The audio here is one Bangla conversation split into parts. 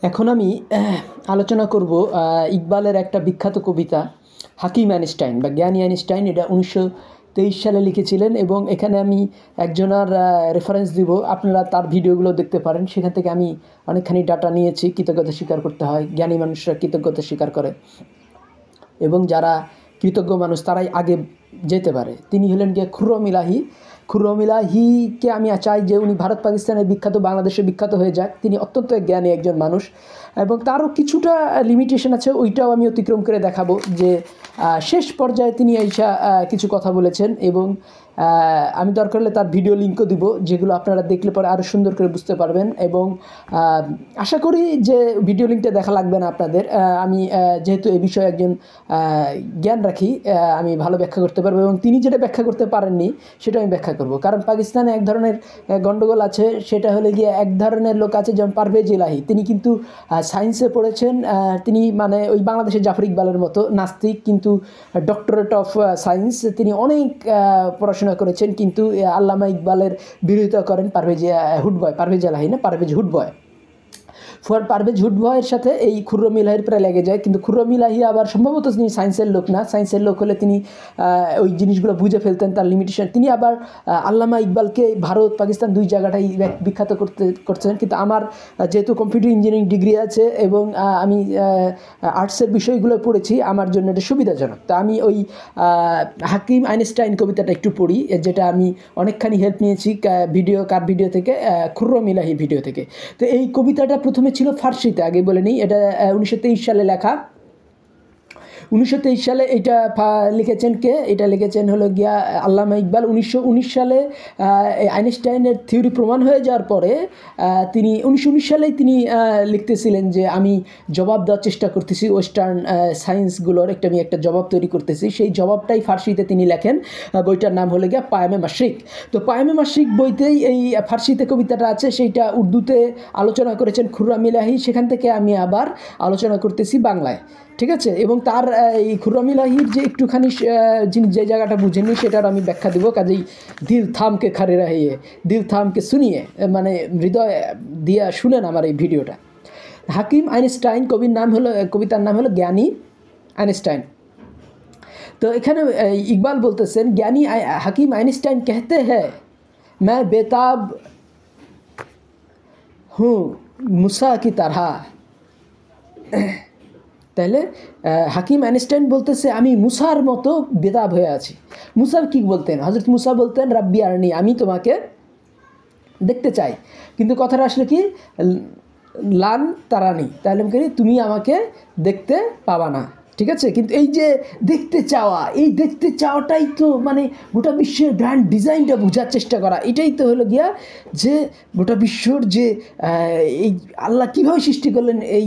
এখন আমি আলোচনা করব ইকবালের একটা বিখ্যাত কবিতা হাকিম আইনস্টাইন বা জ্ঞানী আইনস্টাইন। এটা 1923 সালে লিখেছিলেন এবং এখানে আমি একজনের রেফারেন্স দিব। আপনারা তার ভিডিওগুলো দেখতে পারেন, সেখান থেকে আমি অনেকখানি ডাটা নিয়েছি। কৃতজ্ঞতা স্বীকার করতে হয়, জ্ঞানী মানুষরা কৃতজ্ঞতা স্বীকার করে এবং যারা কৃতজ্ঞ মানুষ তারাই আগে যেতে পারে। তিনি হলেন গিয়ে খুররম ইলাহি। খুররম ইলাহিকে আমি চাই যে উনি ভারত পাকিস্তানের বিখ্যাত, বাংলাদেশে বিখ্যাত হয়ে যাক। তিনি অত্যন্ত জ্ঞানী একজন মানুষ এবং তারও কিছুটা লিমিটেশন আছে, ওইটাও আমি অতিক্রম করে দেখাবো। যে শেষ পর্যায়ে তিনি এইসা কিছু কথা বলেছেন এবং আমি দরকার হলে তার ভিডিও লিঙ্কও দিব, যেগুলো আপনারা দেখলে পরে আরও সুন্দর করে বুঝতে পারবেন। এবং আশা করি যে ভিডিও লিঙ্কটা দেখা লাগবে না আপনাদের। আমি যেহেতু এই বিষয়ে একজন জ্ঞান রাখি, আমি ভালো ব্যাখ্যা করতে পারবো এবং তিনি যেটা ব্যাখ্যা করতে পারেননি সেটা আমি ব্যাখ্যা করব। কারণ পাকিস্তানে এক ধরনের গণ্ডগোল আছে, সেটা হলে গিয়ে এক ধরনের লোক আছে যেমন পারভেজ ইলাহি। তিনি কিন্তু সায়েন্সে পড়েছেন, তিনি মানে ওই বাংলাদেশের জাফর ইকবালের মতো নাস্তিক, কিন্তু ডক্টরেট অফ সায়েন্স। তিনি অনেক পড়াশোনা করেছেন, কিন্তু আল্লামা ইকবালের বিরোধিতা করেন পারভেজ হুডবয়, পারভেজ ইলাহি না, পারভেজ হুডবয়। পারভেজ হুডবয়ের সাথে এই খুররম ইলাহির প্রায় লেগে যায়, কিন্তু খুররম ইলাহি আবার সম্ভবত তিনি সায়েন্সের লোক না। সায়েন্সের লোক হলে তিনি ওই জিনিসগুলো বুঝে ফেলতেন, তার লিমিটেশন। তিনি আবার আল্লামা ইকবালকে ভারত পাকিস্তান দুই জায়গাটাই বিখ্যাত করছেন। কিন্তু আমার যেহেতু কম্পিউটার ইঞ্জিনিয়ারিং ডিগ্রি আছে এবং আমি আর্টসের বিষয়গুলো পড়েছি, আমার জন্য এটা সুবিধাজনক। তা আমি ওই হাকিম আইনস্টাইন কবিতাটা একটু পড়ি, যেটা আমি অনেকখানি হেল্প নিয়েছি কার ভিডিও থেকে, খুররম ইলাহি ভিডিও থেকে। তো এই কবিতাটা প্রথমে ছিল ফার্সিতে, আগে বলে নিই। এটা 1923 সালে লেখা। 1923 সালে এটা লিখেছেন কে? এটা লিখেছেন হলো গিয়া আল্লামা ইকবাল। 1919 সালে আইনস্টাইনের থিওরি প্রমাণ হয়ে যাওয়ার পরে তিনি 1919 সালেই তিনি লিখতেছিলেন যে আমি জবাব দেওয়ার চেষ্টা করতেছি ওয়েস্টার্ন সায়েন্সগুলোর, আমি একটা জবাব তৈরি করতেছি। সেই জবাবটাই ফার্সিতে তিনি লেখেন। বইটার নাম হলো গিয়া পায়ামে মাশরিক। তো পায়ামে মাশরিক বইতেই এই ফার্সিতে কবিতাটা আছে, সেইটা উর্দুতে আলোচনা করেছেন খুররম ইলাহি। সেখান থেকে আমি আবার আলোচনা করতেছি বাংলায়, ঠিক আছে? এবং তার এই খুররম ইলাহির যে একটুখানি যে জায়গাটা বুঝেনি সেটার আমি ব্যাখ্যা দেবো। কাজেই দিল থামকে খারে রাহিয়ে, দিল থামকে শুনিয়ে, মানে হৃদয় দিয়া শুনেন আমার এই ভিডিওটা। হাকিম আইনস্টাইন কবিতার নাম হলো জ্ঞানী আইনস্টাইন। তো এখানে ইকবাল বলতেছেন, জ্ঞানী হাকিম আইনস্টাইন कहते हैं मैं बेताब हूँ मूसा की तरह। তাহলে হাকিম আইনস্টাইন বলতেছে আমি মুসার মতো বেতাব হয়ে আছি। মুসা কি বলতেন? হযরত মুসা বলতেন রাব্বি আরনি, আমি তোমাকে দেখতে চাই। কিন্তু কথাটা আসলে কি, লান তারানি, তাহলে তুমি আমাকে দেখতে পাবা না, ঠিক আছে? কিন্তু এই যে দেখতে চাওয়া, এই দেখতে চাওয়াটাই তো মানে গোটা বিশ্বের গ্র্যান্ড ডিজাইনটা বোঝার চেষ্টা করা। এটাই তো হলো গিয়া যে গোটা বিশ্বর যে এই আল্লাহ কীভাবে সৃষ্টি করলেন এই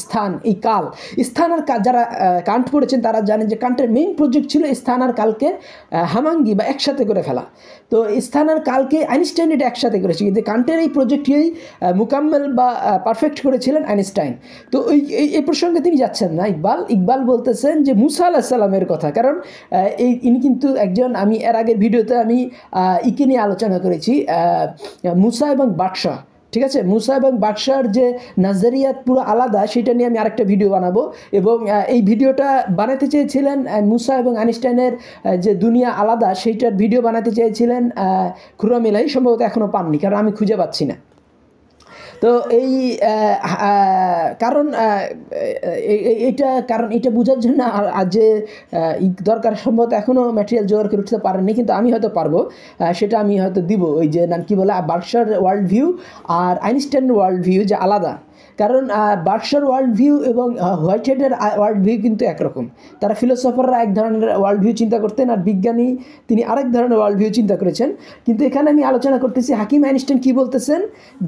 স্থান, এই কাল। স্থান আর কাল, যারা কান্ট পড়েছেন তারা জানেন যে কান্টের মেইন প্রজেক্ট ছিল স্থান আর কালকে হামাঙ্গি বা একসাথে করে ফেলা। তো স্থান আর কালকে আইনস্টাইন এটা একসাথে করেছে, কিন্তু কান্টের এই প্রজেক্টই মুকাম্মেল বা পারফেক্ট করেছিলেন আইনস্টাইন। তো এই প্রসঙ্গে তিনি যাচ্ছেন না। ইকবাল বলতেছেন যে মুসা আলাইহিস সালামের কথা, কারণ ইনি কিন্তু একজন, আমি এর আগের ভিডিওতে আমি ইকে নিয়ে আলোচনা করেছি, মুসা এবং বাদশাহ, ঠিক আছে? মুসা এবং বাদশার যে নাজরিয়াত পুরো আলাদা, সেটা নিয়ে আমি আরেকটা ভিডিও বানাবো। এবং এই ভিডিওটা বানাতে চেয়েছিলেন মুসা এবং আইনস্টাইনের যে দুনিয়া আলাদা, সেইটার ভিডিও বানাতে চেয়েছিলেন খুররম ইলাহি, সম্ভবত এখনও পাননি, কারণ আমি খুঁজে পাচ্ছি না। তো এই কারণ এটা বোঝার জন্য যে দরকার, সম্ভবত এখনও ম্যাটেরিয়াল জোগাড় করে উঠতে পারেননি, কিন্তু আমি হয়তো পারবো। সেটা আমি হয়তো দিব। ওই যে নাম কি বলে, বাদশার ওয়ার্ল্ড ভিউ আর আইনস্টাইনের ওয়ার্ল্ড ভিউ যে আলাদা। কারণ বাদশার ওয়ার্ল্ড ভিউ এবং হোয়াইট হেডের ওয়ার্ল্ড ভিউ কিন্তু একরকম। তারা ফিলোসফাররা এক ধরনের ওয়ার্ল্ড ভিউ চিন্তা করতেন, আর বিজ্ঞানী তিনি আরেক ধরনের ওয়ার্ল্ড ভিউ চিন্তা করেছেন। কিন্তু এখানে আমি আলোচনা করতেছি হাকিম আইনস্টাইন কী বলতেছেন,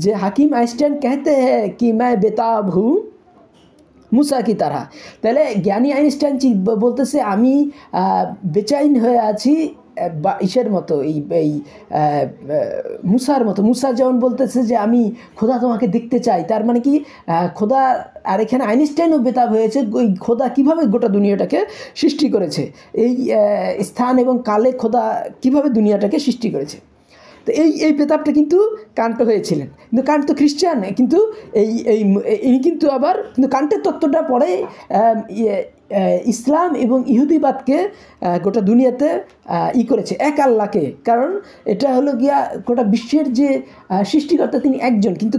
যে হাকিম আইনস্টাইন कहते हैं कि मैं बेताब हूँ মুসা কি তারা। তাহলে জ্ঞানী আইনস্টাইন বলতেছে আমি বেচাইন হয়ে আছি বা ইসের মতো, এই মুসার মতো। মুসা যেমন বলতেছে যে আমি খোদা তোমাকে দেখতে চাই, তার মানে কি খোদা। আর এখানে আইনস্টাইনও বেতাব হয়েছে ওই খোদা কীভাবে গোটা দুনিয়াটাকে সৃষ্টি করেছে, এই স্থান এবং কালে খোদা কীভাবে দুনিয়াটাকে সৃষ্টি করেছে। তো এই প্রতাপটা কিন্তু কান্ট হয়েছিলেন, কিন্তু কান্ট তো খ্রিস্টান, কিন্তু ইনি কিন্তু আবার কিন্তু কান্টের তত্ত্বটা পরে ইসলাম এবং ইহুদিবাদকে গোটা দুনিয়াতে করেছে এক আল্লাহকে। কারণ এটা হলো গিয়া গোটা বিশ্বের যে সৃষ্টিকর্তা তিনি একজন, কিন্তু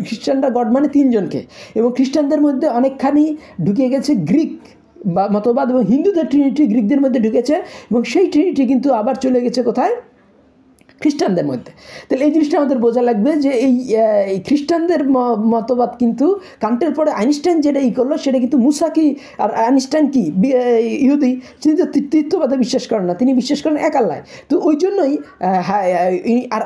খ্রিস্টানরা গড মানে তিনজনকে, এবং খ্রিস্টানদের মধ্যে অনেকখানি ঢুকে গেছে গ্রিক বা মতবাদ, এবং হিন্দুদের ট্রিনিটি গ্রিকদের মধ্যে ঢুকেছে, এবং সেই ট্রিনিটি কিন্তু আবার চলে গেছে কোথায়? খ্রিস্টানদের মধ্যে। তাহলে এই জিনিসটা আমাদের বোঝা লাগবে যে এই খ্রিস্টানদের মতবাদ কিন্তু কান্টের পরে আইনস্টাইন যেটা করলো সেটা কিন্তু মুসা কি আর আইনস্টাইন কি ইহুদি, তিনি তো তৃতীয়বাদে বিশ্বাস করেন না, তিনি বিশ্বাস করেন এক আল্লাহ। তো ওই জন্যই আর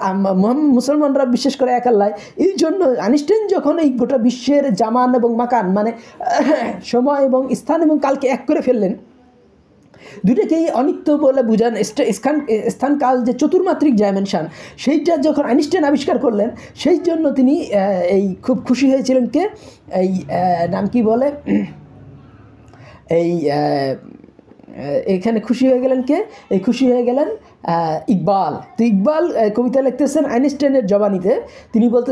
মুসলমানরা বিশ্বাস করে এক আল্লাহ। এই জন্য আইনস্টাইন যখন এই গোটা বিশ্বের জামান এবং মাকান মানে সময় এবং স্থান এবং কালকে এক করে ফেললেন, দুটাকেই অনিত্য বলে বুঝান, স্থান কাল যে চতুর্মাত্রিক ডাইমেনশন, সেইটা যখন আইনস্টাইন আবিষ্কার করলেন, সেই জন্য তিনি এই খুব খুশি হয়েছিলেন কে, এই নাম কি বলে, এই এখানে খুশি হয়ে গেলেন কে, এই খুশি হয়ে গেলেন ইকবাল। তো ইকবাল কবিতা লিখতেছেন আইনস্টাইনের জবানিতে, তিনি বলতে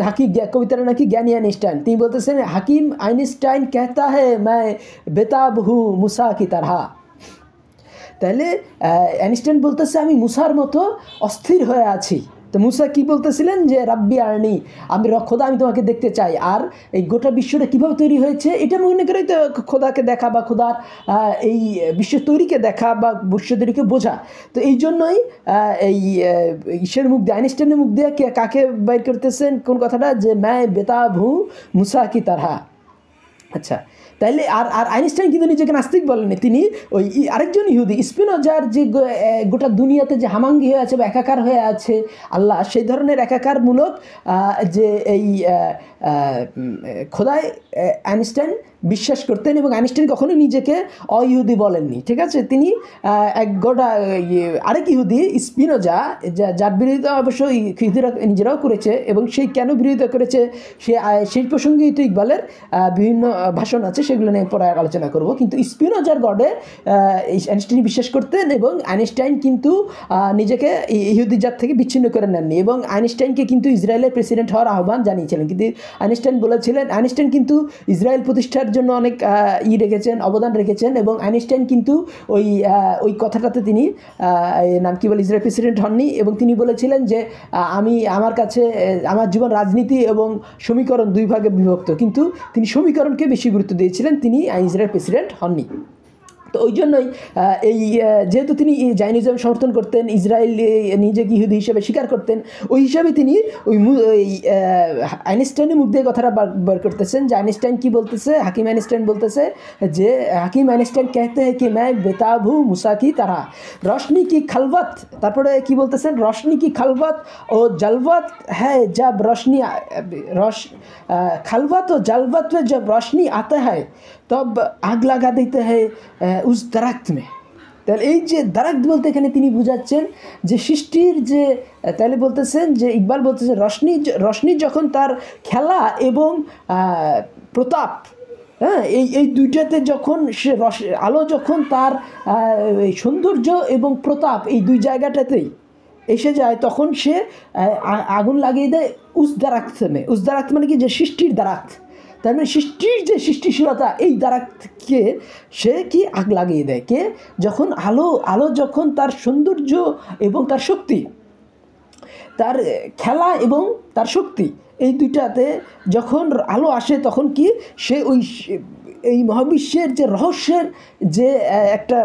কবিতাটা নাকি জ্ঞানী আইনস্টাইন, তিনি বলতেছেন হাকিম আইনস্টাইন कहता है मैं बेताब हूँ मूसा की तरह। তাহলে আইনস্টাইন বলতেছে আমি মুসার মতো অস্থির হয়ে আছি। তো মুসা কি বলতেছিলেন যে রাব্বি আরনি, আমি খোদা আমি তোমাকে দেখতে চাই। আর এই গোটা বিশ্বটা কীভাবে তৈরি হয়েছে এটা মনে করেই তো খোদাকে দেখা বা খোদার এই বিশ্ব তৈরিকে দেখা বা বিশ্ব তৈরিকে বোঝা। তো এই জন্যই এই ঈশ্বরের মুখ দিয়ে আইনস্টাইনের মুখ দিয়ে কাকে বাইর করতেছেন কোন কথাটা, যে ম্যায় বেতাব হু মুসা কি তারহা। আচ্ছা, তাইলে আর আইনস্টাইন কিন্তু নিজেকে নাস্তিক বলেন, তিনি ওই আরেকজন ইহুদি স্পিনোজার যে গোটা দুনিয়াতে যে হামাঙ্গি হয়ে আছে বা একাকার হয়ে আছে আল্লাহ, সেই ধরনের একাকারমূলক যে এই খোদায় আইনস্টাইন বিশ্বাস করতেন, এবং আইনস্টাইন কখনো নিজেকে অইহুদি বলেননি। ঠিক আছে, তিনি এক গোটা আরেক ইহুদি স্পিনোজা, যার বিরোধিতা অবশ্যই ইহুদিরা নিজেরাও করেছে, এবং সেই কেন বিরোধিতা করেছে সেই প্রসঙ্গে তো ইকবালের বিভিন্ন ভাষণ আছে, সেগুলো নিয়ে পরে আলোচনা করব। কিন্তু স্পিনোজার গডে আইনস্টাইন বিশ্বাস করতেন, এবং আইনস্টাইন কিন্তু নিজেকে ইহুদি জাত থেকে বিচ্ছিন্ন করে নেননি, এবং আইনস্টাইনকে কিন্তু ইসরায়েলের প্রেসিডেন্ট হওয়ার আহ্বান জানিয়েছিলেন। কিন্তু আইনস্টাইন বলেছিলেন, আইনস্টাইন কিন্তু ইসরায়েল প্রতিষ্ঠার জন্য অনেক রেখেছেন, অবদান রেখেছেন, এবং আইনস্টাইন কিন্তু ওই কথাটাতে তিনি নাম কি বলে ইসরায়েল প্রেসিডেন্ট হননি, এবং তিনি বলেছিলেন যে আমার কাছে আমার জীবন রাজনীতি এবং সমীকরণ দুই ভাগে বিভক্ত, কিন্তু তিনি সমীকরণকে বেশি গুরুত্ব দিয়েছিলেন, তিনি ইসরায়েল প্রেসিডেন্ট হননি। তো ওই জন্যই এই যেহেতু তিনি জাইনিজম সমর্থন করতেন, ইসরায়েল নিজেকে ইহুদি হিসেবে স্বীকার করতেন, ওই হিসাবে তিনি ওই আইনস্টাইনের মুখ দিয়ে কথাটা বার করতেছেন যে আইনস্টাইন কি বলতেছে, হাকিম আইনস্টাইন বলতেছে যে হাকিম আইনস্টাইন कहते हैं कि मैं बेताब हूँ मूसा की तरह, रोशनी की खलवत, তারপরে কি বলতেছেন, रोशनी की खलवत ও जलवत है जब रोशनी खलवत ও जलवत में जब रोशनी आता है तब आग लगा देते हैं उस दरख्त में। তাহলে এই যে দারাক্ত বলতে এখানে তিনি বুঝাচ্ছেন যে সৃষ্টির যে, তাহলে বলতেছেন যে ইকবাল বলতেছে রশ্মি যখন তার খেলা এবং প্রতাপ, হ্যাঁ, এই দুইটাতে যখন সে আলো যখন তার সৌন্দর্য এবং প্রতাপ এই দুই জায়গাটাতেই এসে যায়, তখন সে আগুন লাগিয়ে দেয় উস দারাক্ত মানে কি, যে সৃষ্টির দারাক্ত, তার মানে সৃষ্টির যে সৃষ্টিশীলতা, এই দারাক্তকে সে কি আগ লাগিয়ে দেয়, কে যখন আলো যখন তার সৌন্দর্য এবং তার শক্তি, তার খেলা এবং তার শক্তি, এই দুইটাতে যখন আলো আসে, তখন কি সে এই মহাবিশ্বের যে রহস্যের যে একটা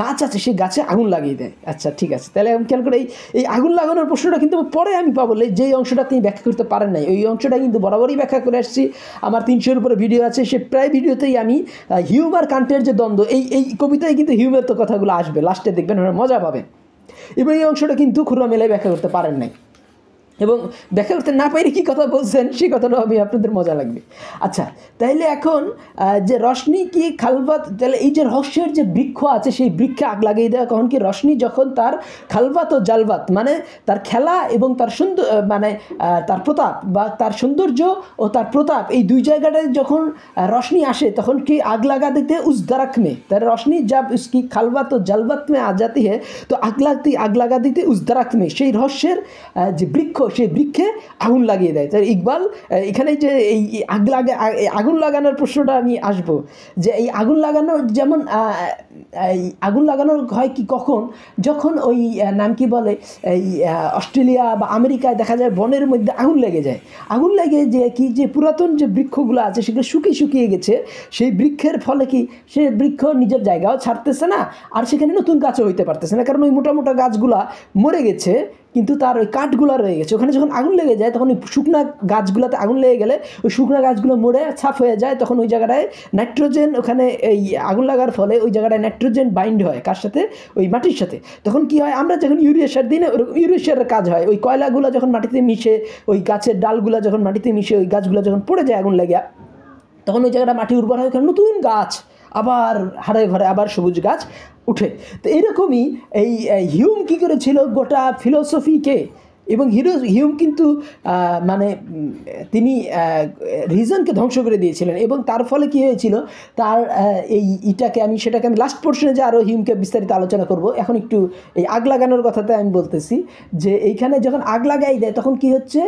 গাছ আছে, সেই গাছে আগুন লাগিয়ে দেয়। আচ্ছা, ঠিক আছে, তাহলে আমি খেয়াল করে এই আগুন লাগানোর প্রশ্নটা কিন্তু পরে আমি পাবো, যেই অংশটা তিনি ব্যাখ্যা করতে পারেন নাই, ওই অংশটা কিন্তু বরাবরই ব্যাখ্যা করে আসছি। আমার 300-এর উপরে ভিডিও আছে, সে প্রায় ভিডিওতেই আমি হিউম আর কান্টের যে দ্বন্দ্ব, এই কবিতায় কিন্তু হিউমের তো কথাগুলো আসবে, লাস্টে দেখবেন মজা পাবেন, এবং এই অংশটা কিন্তু খুরমা মেলায় ব্যাখ্যা করতে পারেন নাই। এবং ব্যাখ্যা করতে না পারি কী কথা বলছেন সেই কথাটাও আমি আপনাদের মজা লাগবে। আচ্ছা, তাইলে এখন যে রশনি কি খালবাত, তাহলে এই যে রহস্যের যে বৃক্ষ আছে সেই বৃক্ষে আগ লাগিয়ে দেওয়া কখন কি রশনি যখন তার খালবাত ও জালবাত মানে তার খেলা এবং তার সুন্দর মানে তার প্রতাপ বা তার সৌন্দর্য ও তার প্রতাপ এই দুই জায়গাটায় যখন রশনি আসে তখন কি আগ লাগা দিতে उस दरख्त में, তার রশনি जब उसकी खलवत ও জালবত में आ जाती है तो আগ লাগা দিতে उस दरख्त में সেই রহস্যের যে বৃক্ষ সেই বৃক্ষে আগুন লাগিয়ে দেয়। তাই ইকবাল এখানে যে এই আগুন লাগানোর প্রশ্নটা আমি আসবো যে এই আগুন লাগানোর যেমন এই আগুন লাগানো হয় কি কখন, যখন ওই নাম কি বলে এই অস্ট্রেলিয়া বা আমেরিকায় দেখা যায় বনের মধ্যে আগুন লেগে যায়। আগুন লেগে যে কি যে পুরাতন যে বৃক্ষগুলো আছে সেগুলো শুকিয়ে গেছে, সেই বৃক্ষের ফলে কি সে বৃক্ষ নিজের জায়গাও ছাড়তেছে না আর সেখানে নতুন গাছও হইতে পারতেছে না, কারণ ওই মোটা গাছগুলা মরে গেছে কিন্তু তার ওই কাঠগুলো রয়ে গেছে। ওখানে যখন আগুন লেগে যায় তখন ওই শুকনা গাছগুলোতে আগুন লেগে গেলে ওই শুকনা গাছগুলো মরে ছাপ হয়ে যায়, তখন ওই জায়গাটায় নাইট্রোজেন, ওখানে এই আগুন লাগার ফলে ওই জায়গাটায় নাইট্রোজেন বাইন্ড হয় কার সাথে, ওই মাটির সাথে। তখন কি হয়, আমরা যখন ইউরিয়া সার দিই না, ইউরিয়া সারের কাজ হয় ওই কয়লাগুলো যখন মাটিতে মিশে, ওই গাছের ডালগুলো যখন মাটিতে মিশে ওই গাছগুলো যখন পড়ে যায় আগুন লেগে, তখন ওই জায়গাটা মাটি উর্বর হয়, নতুন গাছ আবার হারে ভরে আবার সবুজ গাছ উঠে। তো এরকমই এই হিউম কী করেছিল গোটা ফিলোসফিকে, এবং হিউম কিন্তু মানে তিনি রিজনকে ধ্বংস করে দিয়েছিলেন এবং তার ফলে কী হয়েছিল তার সেটাকে আমি লাস্ট পোর্শনে যে আরও হিউমকে বিস্তারিত আলোচনা করব। এখন একটু এই আগ লাগানোর কথাতে আমি বলতেছি যে এইখানে যখন আগ লাগাই দেয় তখন কি হচ্ছে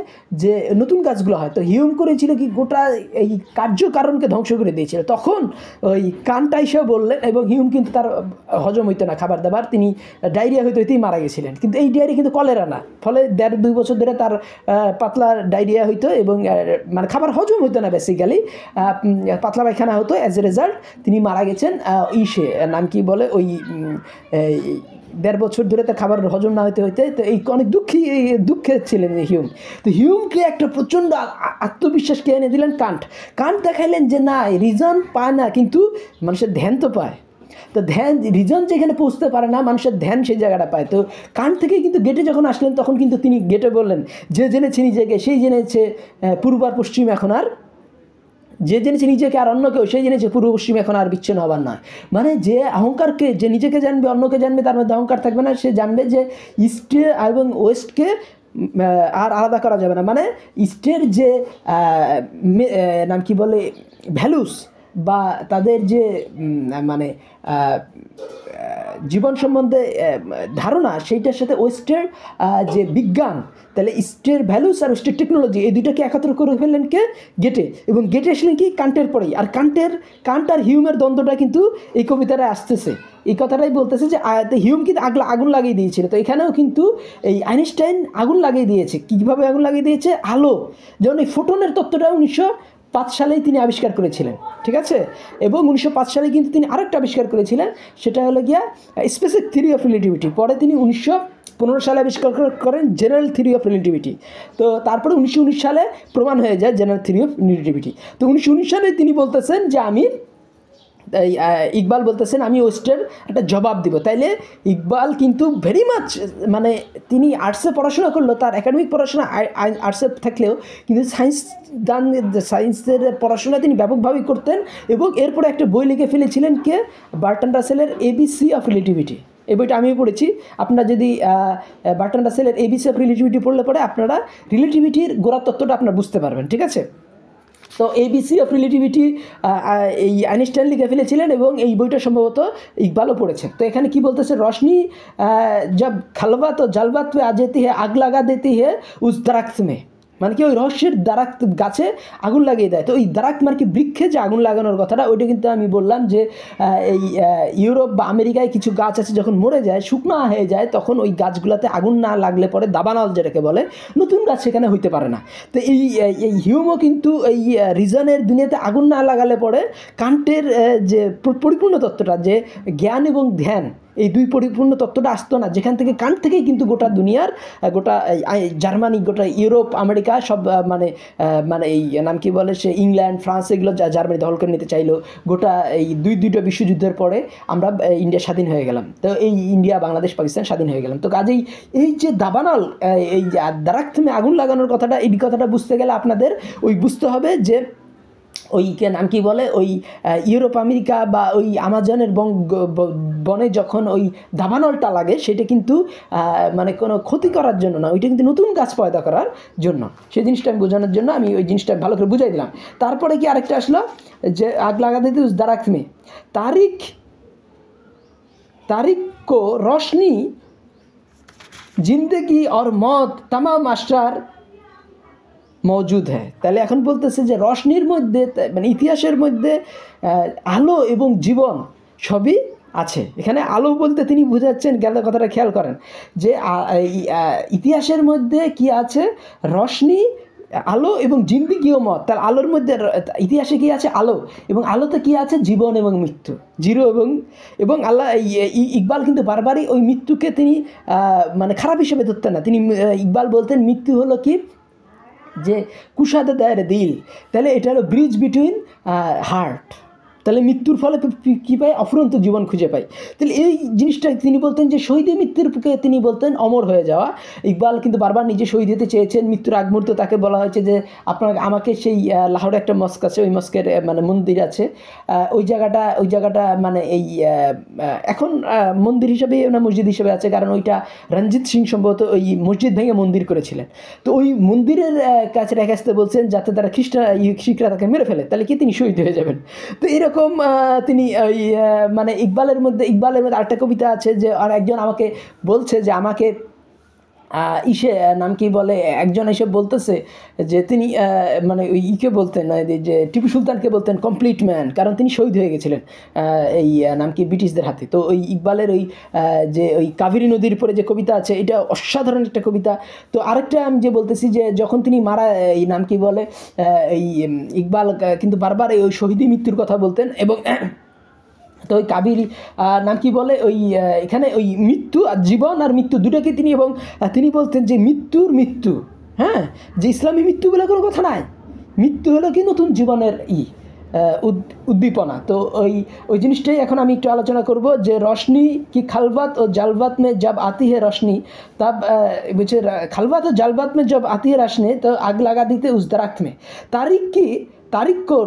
যে নতুন গাছগুলো হয়। তো হিউম করেছিল কি গোটা এই কার্যকারণকে ধ্বংস করে দিয়েছিল। তখন ওই কান্ট এসে বললেন, এবং হিউম কিন্তু তার হজম হইতো না খাবার দাবার, তিনি ডায়রিয়া হইতেই মারা গেছিলেন। কিন্তু এই ডায়রিয়া কিন্তু কলেরা না, ফলে 1.5-2 বছর ধরে তার পাতলা ডায়রিয়া হইতো এবং মানে খাবার হজম হইতো না, বেসিক্যালি পাতলা পায়খানা হতো। অ্যাজ এ রেজাল্ট তিনি মারা গেছেন। নাম কি বলে ওই 1.5 বছর ধরে তার খাবার হজম না হইতে তো এই অনেক দুঃখে ছিলেন হিউম। তো হিউমকে একটা প্রচণ্ড আত্মবিশ্বাসকে এনে দিলেন কান্ট দেখাইলেন যে না, রিজন পায় না কিন্তু মানুষের ধ্যান তো পায়। তো ধ্যান, রিজন যেখানে পৌঁছতে পারে না মানুষের ধ্যান সেই জায়গাটা পায়। তো কান্ট থেকে কিন্তু গেটে যখন আসলেন তখন কিন্তু তিনি গেটে বললেন, যে জেনেছে নিজেকে সেই জেনেছে পূর্ব আর পশ্চিম, এখন আর যে জেনেছে নিজেকে আর অন্যকেও সেই জেনেছে পূর্ব পশ্চিম, এখন আর বিচ্ছিন্ন হবার নয়। মানে যে অহংকারকে, যে নিজেকে জানবে অন্যকে জানবে, তার মধ্যে অহংকার থাকবে না। সে জানবে যে ইস্টে এবং ওয়েস্টকে আর আলাদা করা যাবে না। মানে ইস্টের যে নাম কি বলে ভ্যালুস বা তাদের যে মানে জীবন সম্বন্ধে ধারণা, সেইটার সাথে ওয়েস্টের যে বিজ্ঞান, তাহলে ইস্টের ভ্যালুস আর ওয়েস্টের টেকনোলজি এই দুইটাকে একত্র করে ফেললেন কে গেটে, এবং গেটে আসলেন কি কান্টের পরেই। আর কান্ট আর হিউমের দ্বন্দ্বটা কিন্তু এই কবিতাটায় আসতেছে, এই কথাটাই বলতেছে যে হিউম কিন্তু আগুন লাগিয়ে দিয়েছিল। তো এখানেও কিন্তু এই আইনস্টাইন আগুন লাগিয়ে দিয়েছে। কীভাবে আগুন লাগিয়ে দিয়েছে? আলো, যেমন এই ফোটনের তত্ত্বটা 1905 সালেই তিনি আবিষ্কার করেছিলেন, ঠিক আছে। এবং 1905 সালে কিন্তু তিনি আরেকটা আবিষ্কার করেছিলেন, সেটা হলো গিয়া স্পেসিফিক থিওরি অফ রিলেটিভিটি। পরে তিনি 1915 সালে আবিষ্কার করেন জেনারেল থিওরি অফ রিলেটিভিটি। তো তারপরে 1919 সালে প্রমাণ হয়ে যায় জেনারেল থিওরি অফ রিলেটিভিটি। তো 1919 সালে তিনি বলতেছেন যে ইকবাল বলতেছেন আমি ওয়েস্টের একটা জবাব দিব। তাইলে ইকবাল কিন্তু ভেরি মাচ মানে তিনি আর্টসে পড়াশোনা করলো, তার একাডেমিক পড়াশোনা আর্টসে থাকলেও কিন্তু সায়েন্সের পড়াশোনা তিনি ব্যাপকভাবেই করতেন। এবং এরপরে একটা বই লিখে ফেলেছিলেন কে, বার্ট্রান্ড রাসেলের এবিসি অফ রিলেটিভিটি। এই বইটা আমিও পড়েছি। আপনারা যদি বার্ট্রান্ড রাসেলের এবিসি অফ রিলেটিভিটি পড়লে পরে আপনারা রিলেটিভিটির গোড়া তত্ত্বটা আপনারা বুঝতে পারবেন, ঠিক আছে। তো এবিসি অফ রিলেটিভিটি এই আইনস্টাইন লিখে ফেলেছিলেন এবং এই বইটা সম্ভবত ইকবালও পড়েছেন। তো এখানে কি বলতেছে, Roshni job খালবাত O জালবাত pay a যেতি হে আগ লাগা দেতি হে উস দরख्त में, মানে কি ওই রহস্যের দারাক্ত গাছে আগুন লাগিয়ে দেয়। তো ওই দারাক্ত মানে কি বৃক্ষে যে আগুন লাগানোর কথাটা, ওইটা কিন্তু আমি বললাম যে এই ইউরোপ বা আমেরিকায় কিছু গাছ আছে যখন মরে যায়, শুকনো হয়ে যায়, তখন ওই গাছগুলোতে আগুন না লাগলে পরে দাবানল যেটাকে বলে, নতুন গাছ সেখানে হইতে পারে না। তো এই হিউমও কিন্তু এই রিজনের দুনিয়াতে আগুন না লাগালে পরে কান্টের যে পরিপূর্ণ তত্ত্বটা, যে জ্ঞান এবং ধ্যান এই দুই পরিপূর্ণ তত্ত্বটা আসতো না, যেখান থেকে কান্ট থেকেই কিন্তু গোটা দুনিয়ার গোটা জার্মানি, গোটা ইউরোপ, আমেরিকা সব মানে মানে এই নাম কি বলে সে ইংল্যান্ড, ফ্রান্স এগুলো জার্মানি দখল করে নিতে চাইলো। গোটা এই দুইটা বিশ্বযুদ্ধের পরে আমরা ইন্ডিয়া স্বাধীন হয়ে গেলাম। তো এই ইন্ডিয়া, বাংলাদেশ, পাকিস্তান স্বাধীন হয়ে গেলাম। তো কাজেই এই যে দাবানল, এই দারাক্তমে আগুন লাগানোর কথাটা, এই কথাটা বুঝতে গেলে আপনাদের ওই বুঝতে হবে যে ওই নাম কি বলে ওই ইউরোপ, আমেরিকা বা ওই আমাজনের বনে যখন ওই দাবানলটা লাগে, সেটা কিন্তু মানে কোনো ক্ষতি করার জন্য না, ওইটা কিন্তু নতুন গাছ পয়দা করার জন্য। সেই জিনিসটা আমি বোঝানোর জন্য আমি ওই জিনিসটা ভালো করে বুঝাই দিলাম। তারপরে কি আরেকটা আসলো যে আগ লাগা দিতে উস দারাক্ত মে तारीख को रोशनी जिंदगी और मौत तमाम अशरार মজুদ হ্যাঁ। তাহলে এখন বলতেছে যে রশনির মধ্যে মানে ইতিহাসের মধ্যে আলো এবং জীবন সবই আছে। এখানে আলো বলতে তিনি বোঝাচ্ছেন, গেল কথাটা খেয়াল করেন যে ইতিহাসের মধ্যে কি আছে, রশনি, আলো এবং জিন্দিগি ও মত। তার আলোর মধ্যে ইতিহাসে কি আছে, আলো, এবং আলোতে কি আছে, জীবন এবং মৃত্যু, জিরো এবং আল্লাহ। ইকবাল কিন্তু বারবারই ওই মৃত্যুকে তিনি মানে খারাপ হিসেবে ধরতেন না। তিনি ইকবাল বলতেন মৃত্যু হলো কি যে কুশাদে দায়ের দিল, তাহলে এটা হলো ব্রিজ বিটুইন হার্ট। তাহলে মৃত্যুর ফলে কী পায়, অফুরন্ত জীবন খুঁজে পায়। তাহলে এই জিনিসটা তিনি বলতেন যে শহীদে মৃত্যুরকে তিনি বলতেন অমর হয়ে যাওয়া। ইকবাল কিন্তু বারবার নিজে শহীদ হতে চেয়েছেন। মৃত্যুর আগ মুহূর্তে তাকে বলা হয়েছে যে আমাকে সেই লাহোরে একটা মস্ক আছে, ওই মস্কের মানে মন্দির আছে, ওই জায়গাটা মানে এই এখন মন্দির হিসেবে না মসজিদ হিসেবে আছে, কারণ ওইটা রঞ্জিত সিং সম্ভবত ওই মসজিদ ভেঙে মন্দির করেছিলেন। তো ওই মন্দিরের কাছে রেখে আসতে বলছেন যাতে তারা শিখরা তাকে মেরে ফেলে, তাহলে কি তিনি শহীদ হয়ে যাবেন। তো এরকম তিনি ওই মানে ইকবালের মধ্যে আরেকটা কবিতা আছে যে আর একজন আমাকে বলছে যে আমাকে নাম কি বলে একজন এসে বলতেছে যে তিনি মানে ওই বলতেন যে টিপু সুলতানকে বলতেন কমপ্লিট ম্যান, কারণ তিনি শহীদ হয়ে গেছিলেন এই নাম কি ব্রিটিশদের হাতে। তো ওই ইকবালের ওই যে ওই কাবেরী নদীর উপরে যে কবিতা আছে, এটা অসাধারণ একটা কবিতা। তো আরেকটা আমি যে বলতেছি যে যখন তিনি মারা, এই নাম কি বলে এই ইকবাল কিন্তু বারবার ওই শহীদি মৃত্যুর কথা বলতেন। এবং তো ওই কাবেরী নাম কি বলে ওই এখানে ওই মৃত্যু আর জীবন আর মৃত্যু দুটোকে তিনি, এবং তিনি বলতেন যে মৃত্যু, হ্যাঁ, যে ইসলামী মৃত্যু বলে কোনো কথা নাই, মৃত্যু হলো কি নতুন জীবনের উদ্দীপনা। তো ওই জিনিসটাই এখন আমি একটু আলোচনা করব যে রশনি কি খালবাত ও জালবাত মে জব আতি হে রশনি তব বলছে খালবাত ও জালবাত মে জব আতি হে রশনি তো আগ লাগা দিতে উস দরख्त में तारीख को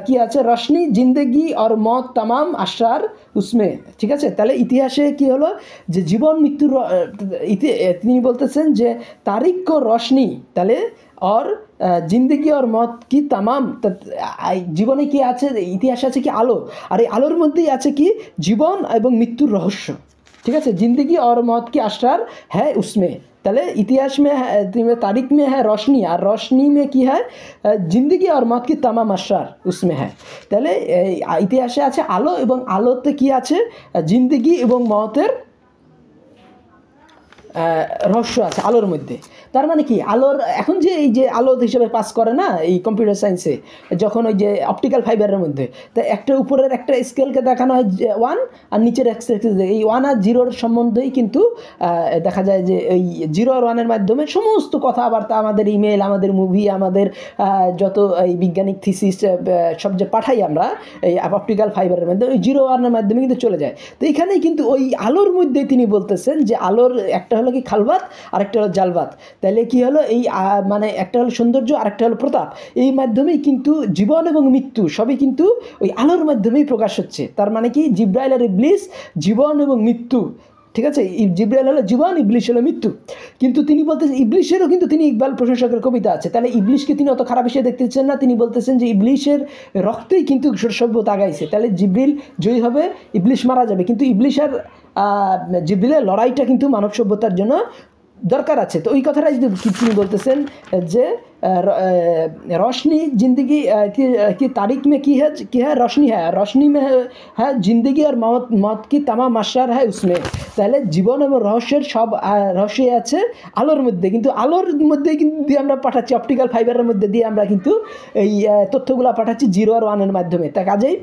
কি আছে, রশনি জিন্দেগি আর মত তামাম আশরার উসমে। ঠিক আছে, তাহলে ইতিহাসে কি হলো যে জীবন মৃত্যুর তিনি বলতেছেন যে তারিখ কো রশনি, তাহলে और জিন্দেগি আর মত কি তামাম, জীবনে কি আছে, ইতিহাসে আছে কি আলো, আর এই আলোর মধ্যেই আছে কি জীবন এবং মৃত্যুর রহস্য। ঠিক আছে, জিন্দেগি और मौत की असरार है उसमें। তাহলে ইতিহাস মে তারিখ মে হ্যাঁ রশনি, আর রশনি মে কি হয় জিন্দেগি আর মত কি তামাম আসরার উসমে হ্যাঁ। তাহলে ইতিহাসে আছে আলো, এবং আলোতে কি আছে জিন্দেগি এবং মতের রহস্য আছে আলোর মধ্যে। তার মানে কি আলোর এখন যে এই যে আলো হিসেবে পাস করে না এই কম্পিউটার সায়েন্সে, যখন ওই যে অপটিক্যাল ফাইবারের মধ্যে, তো একটা উপরের একটা স্কেলকে দেখানো হয় 1 আর নিচের এই 1 আর 0-র সম্বন্ধেই কিন্তু দেখা যায় যে এই 0 আর 1-এর মাধ্যমে সমস্ত কথাবার্তা, আমাদের ইমেল, আমাদের মুভি, আমাদের যত এই বৈজ্ঞানিক থিসিস সব যে পাঠাই আমরা এই অপটিক্যাল ফাইবারের মধ্যে, ওই 0 আর 1-এর মাধ্যমে কিন্তু চলে যায়। তো এখানেই কিন্তু ওই আলোর মধ্যে তিনি বলতেছেন যে আলোর একটা হলো কি খালবাত আর একটা হলো জালবাত। তাহলে কি হলো এই মানে একটা হলো সৌন্দর্য আর একটা হলো প্রতাপ, এই মাধ্যমেই কিন্তু জীবন এবং মৃত্যু সবই কিন্তু ওই আলোর মাধ্যমেই প্রকাশ হচ্ছে। তার মানে কি জিব্রাইল আর ইবলিস জীবন এবং মৃত্যু, ঠিক আছে, জিব্রাইল হলো জীবন, ইবলিশ হলো মৃত্যু। কিন্তু তিনি বলতেছেন ইবলিশেরও কিন্তু তিনি ইকবাল প্রশংসকের কবিতা আছে, তাহলে ইবলিশকে তিনি অত খারাপ হিসেবে দেখতেছেন না। তিনি বলতেছেন যে ইবলিশের রক্তেই কিন্তু সভ্যতা আগাইছে, তাহলে জিব্রিল জয়ী হবে, ইবলিশ মারা যাবে, কিন্তু ইবলিশ আর জিব্রিলের লড়াইটা কিন্তু মানব সভ্যতার জন্য দরকার আছে। তো ওই কথাটাই তিনি বলতেছেন যে रोशनी जिंदगी की तारीख में की है रोशनी है, रोशनी में है जिंदगी और मौत की तमाम असरार है उसमें। তাহলে জীবন এবং রহস্যের সব রহস্য আছে আলোর মধ্যে, কিন্তু আলোর মধ্যে কিন্তু দিয়ে আমরা পাঠাচ্ছি অপটিক্যাল ফাইবারের মধ্যে দিয়ে আমরা কিন্তু এই তথ্যগুলো পাঠাচ্ছি 0 আর 1-এর মাধ্যমে। তা কাজেই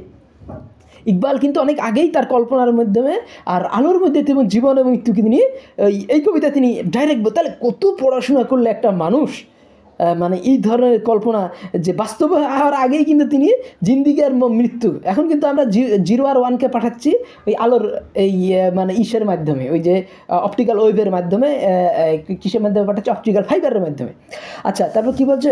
ইকবাল কিন্তু অনেক আগেই তার কল্পনার মাধ্যমে আর আলোর মধ্যে এবং জীবন এবং মৃত্যুকে তিনি এই কবিতা তিনি ডাইরেক্ট, তাহলে কত পড়াশোনা করলে একটা মানুষ মানে এই ধরনের কল্পনা যে বাস্তবে হওয়ার আগেই কিন্তু তিনি জিন্দিগি আর মৃত্যু, এখন কিন্তু আমরা 0 আর 1কে পাঠাচ্ছি ওই আলোর এই মানে ইসের মাধ্যমে, ওই যে অপটিক্যাল ওয়েভের মাধ্যমে, কিসের মাধ্যমে পাঠাচ্ছি, অপটিক্যাল ফাইবারের মাধ্যমে। আচ্ছা, তারপর কী বলছে,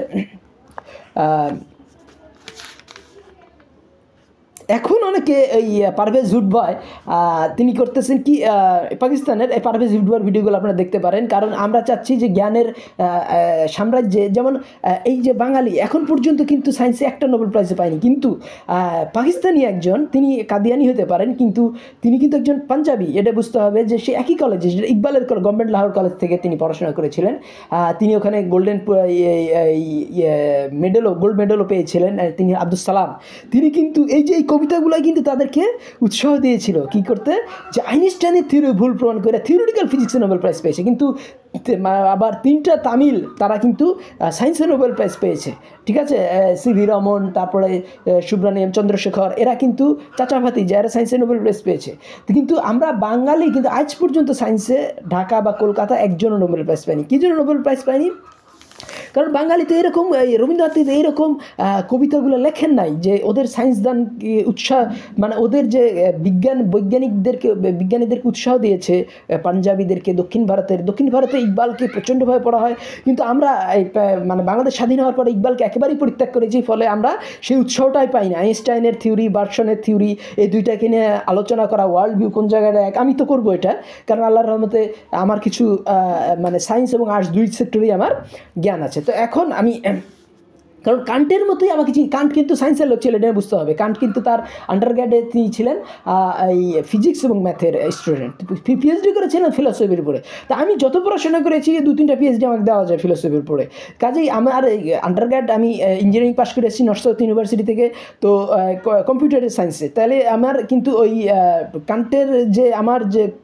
এখন অনেকে এই পারভেজ হুডভয় তিনি করতেছেন কি, পাকিস্তানের এই পারভেজ হুডভয়ের ভিডিওগুলো আপনারা দেখতে পারেন, কারণ আমরা চাচ্ছি যে জ্ঞানের সাম্রাজ্যে, যেমন এই যে বাঙালি এখন পর্যন্ত কিন্তু সায়েন্সে একটা নোবেল প্রাইজ পায়নি, কিন্তু পাকিস্তানি একজন, তিনি কাদিয়ানি হতে পারেন কিন্তু তিনি কিন্তু একজন পাঞ্জাবি, এটা বুঝতে হবে যে সে একই কলেজে, যেটা ইকবালের গভর্নমেন্ট লাহোর কলেজ থেকে তিনি পড়াশোনা করেছিলেন, তিনি ওখানে গোল্ড মেডেলও পেয়েছিলেন, তিনি আব্দুল সালাম, তিনি কিন্তু এই যে কবিতাগুলোই কিন্তু তাদেরকে উৎসাহ দিয়েছিল কি করতে, যে আইনস্টাইনের থিওরি ভুল প্রমাণ করে থিওরিটিক্যাল ফিজিক্সে নোবেল প্রাইজ পেয়েছে, কিন্তু আবার 3টা তামিল তারা কিন্তু সায়েন্সে নোবেল প্রাইজ পেয়েছে, ঠিক আছে, সিভি রমন, তারপরে সুব্রমণ্যম চন্দ্রশেখর, এরা কিন্তু চাচাভাতি যারা সায়েন্সে নোবেল প্রাইজ পেয়েছে, কিন্তু আমরা বাঙালি কিন্তু আজ পর্যন্ত সায়েন্সে ঢাকা বা কলকাতা একজনও নোবেল প্রাইজ পায়নি। কী জন্য নোবেল প্রাইজ পায়নি? কারণ বাঙালিতে এরকম, রবীন্দ্রনাথ এইরকম কবিতাগুলো লেখেন নাই যে ওদের সায়েন্সদান উৎসাহ, মানে ওদের যে বিজ্ঞানীদেরকে উৎসাহ দিয়েছে পাঞ্জাবিদেরকে, দক্ষিণ ভারতে ইকবালকে প্রচণ্ডভাবে পড়া হয়, কিন্তু আমরা মানে বাংলাদেশ স্বাধীন হওয়ার পরে ইকবালকে একেবারেই পরিত্যাগ করেছি, ফলে আমরা সেই উৎসাহটাই পাই না। আইনস্টাইনের থিওরি, বার্সনের থিওরি, এই দুইটাকে নিয়ে আলোচনা করা, ওয়ার্ল্ড ভিউ কোন জায়গায় এক, আমি তো করবো এটা, কারণ আল্লাহর রহমতে আমার কিছু মানে সায়েন্স এবং আর্টস দুই সেক্টরেই আমার জ্ঞান আছে। তো এখন আমি, কারণ কান্টের মতোই আমাকে কান্ট কিন্তু সায়েন্সের লোক ছিলেন, এটা বুঝতে হবে। কান্ট কিন্তু তার আন্ডারগ্র্যাডে তিনি ছিলেন এই ফিজিক্স এবং ম্যাথের স্টুডেন্ট, পিএইচডি করেছিলেন ফিলসফির উপরে। তা আমি যত পড়াশোনা করেছি 2-3টা পিএইচডি আমাকে দেওয়া যায় ফিলসফির উপরে। কাজেই আমার আন্ডারগ্র্যাড আমি ইঞ্জিনিয়ারিং পাস করেছি নর্থ সাউথ ইউনিভার্সিটি থেকে, তো কম্পিউটার সায়েন্সে। তাহলে আমার কিন্তু ওই কান্টের যে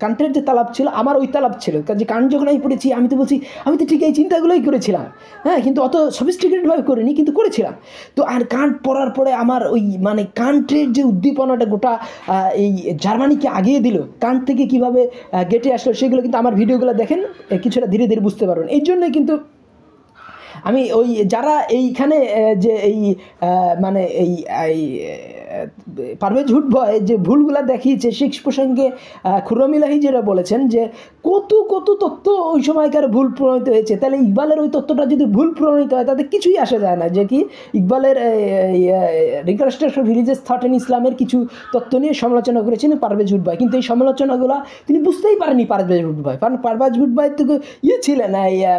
কান্টের যে তালাব ছিল, আমার ওই তালাব ছিল। কাজে কান্ট যখন আমি পড়েছি, আমি তো বলছি আমি তো ঠিক এই চিন্তাগুলোই করেছিলাম, হ্যাঁ, কিন্তু অত সফিস্টিকেটেডভাবে করিনি, কিন্তু করেছিলাম। তো আর কান্ট পড়ার পরে আমার ওই মানে কান্টের যে উদ্দীপনাটা গোটা এই জার্মানিকে আগিয়ে দিল, কান্ট থেকে কীভাবে গেটে আসলো, সেগুলো কিন্তু আমার ভিডিওগুলো দেখেন, কিছুটা ধীরে ধীরে বুঝতে পারবেন। এই জন্যই কিন্তু আমি ওই যারা এইখানে যে এই মানে এই পারভেজ হুডভয় যে ভুলগুলা দেখিয়েছে, সেই প্রসঙ্গে খুররম ইলাহি যেটা বলেছেন যে কত তথ্য ওই সময়কার ভুল প্রমাণিত হয়েছে, তাহলে ইকবালের ওই তথ্যটা যদি ভুল প্রমাণিত হয় তাতে কিছুই আসা যায় না। যে কি ইকবালের reconstruction of religious thought in ইসলামের কিছু তথ্য নিয়ে সমালোচনা করেছেন পারভেজ হুডভয়, কিন্তু এই সমালোচনাগুলো তিনি বুঝতেই পারেনি পারভেজ হুডভয়, কারণ পারভেজ হুডভয় তো ছিলেন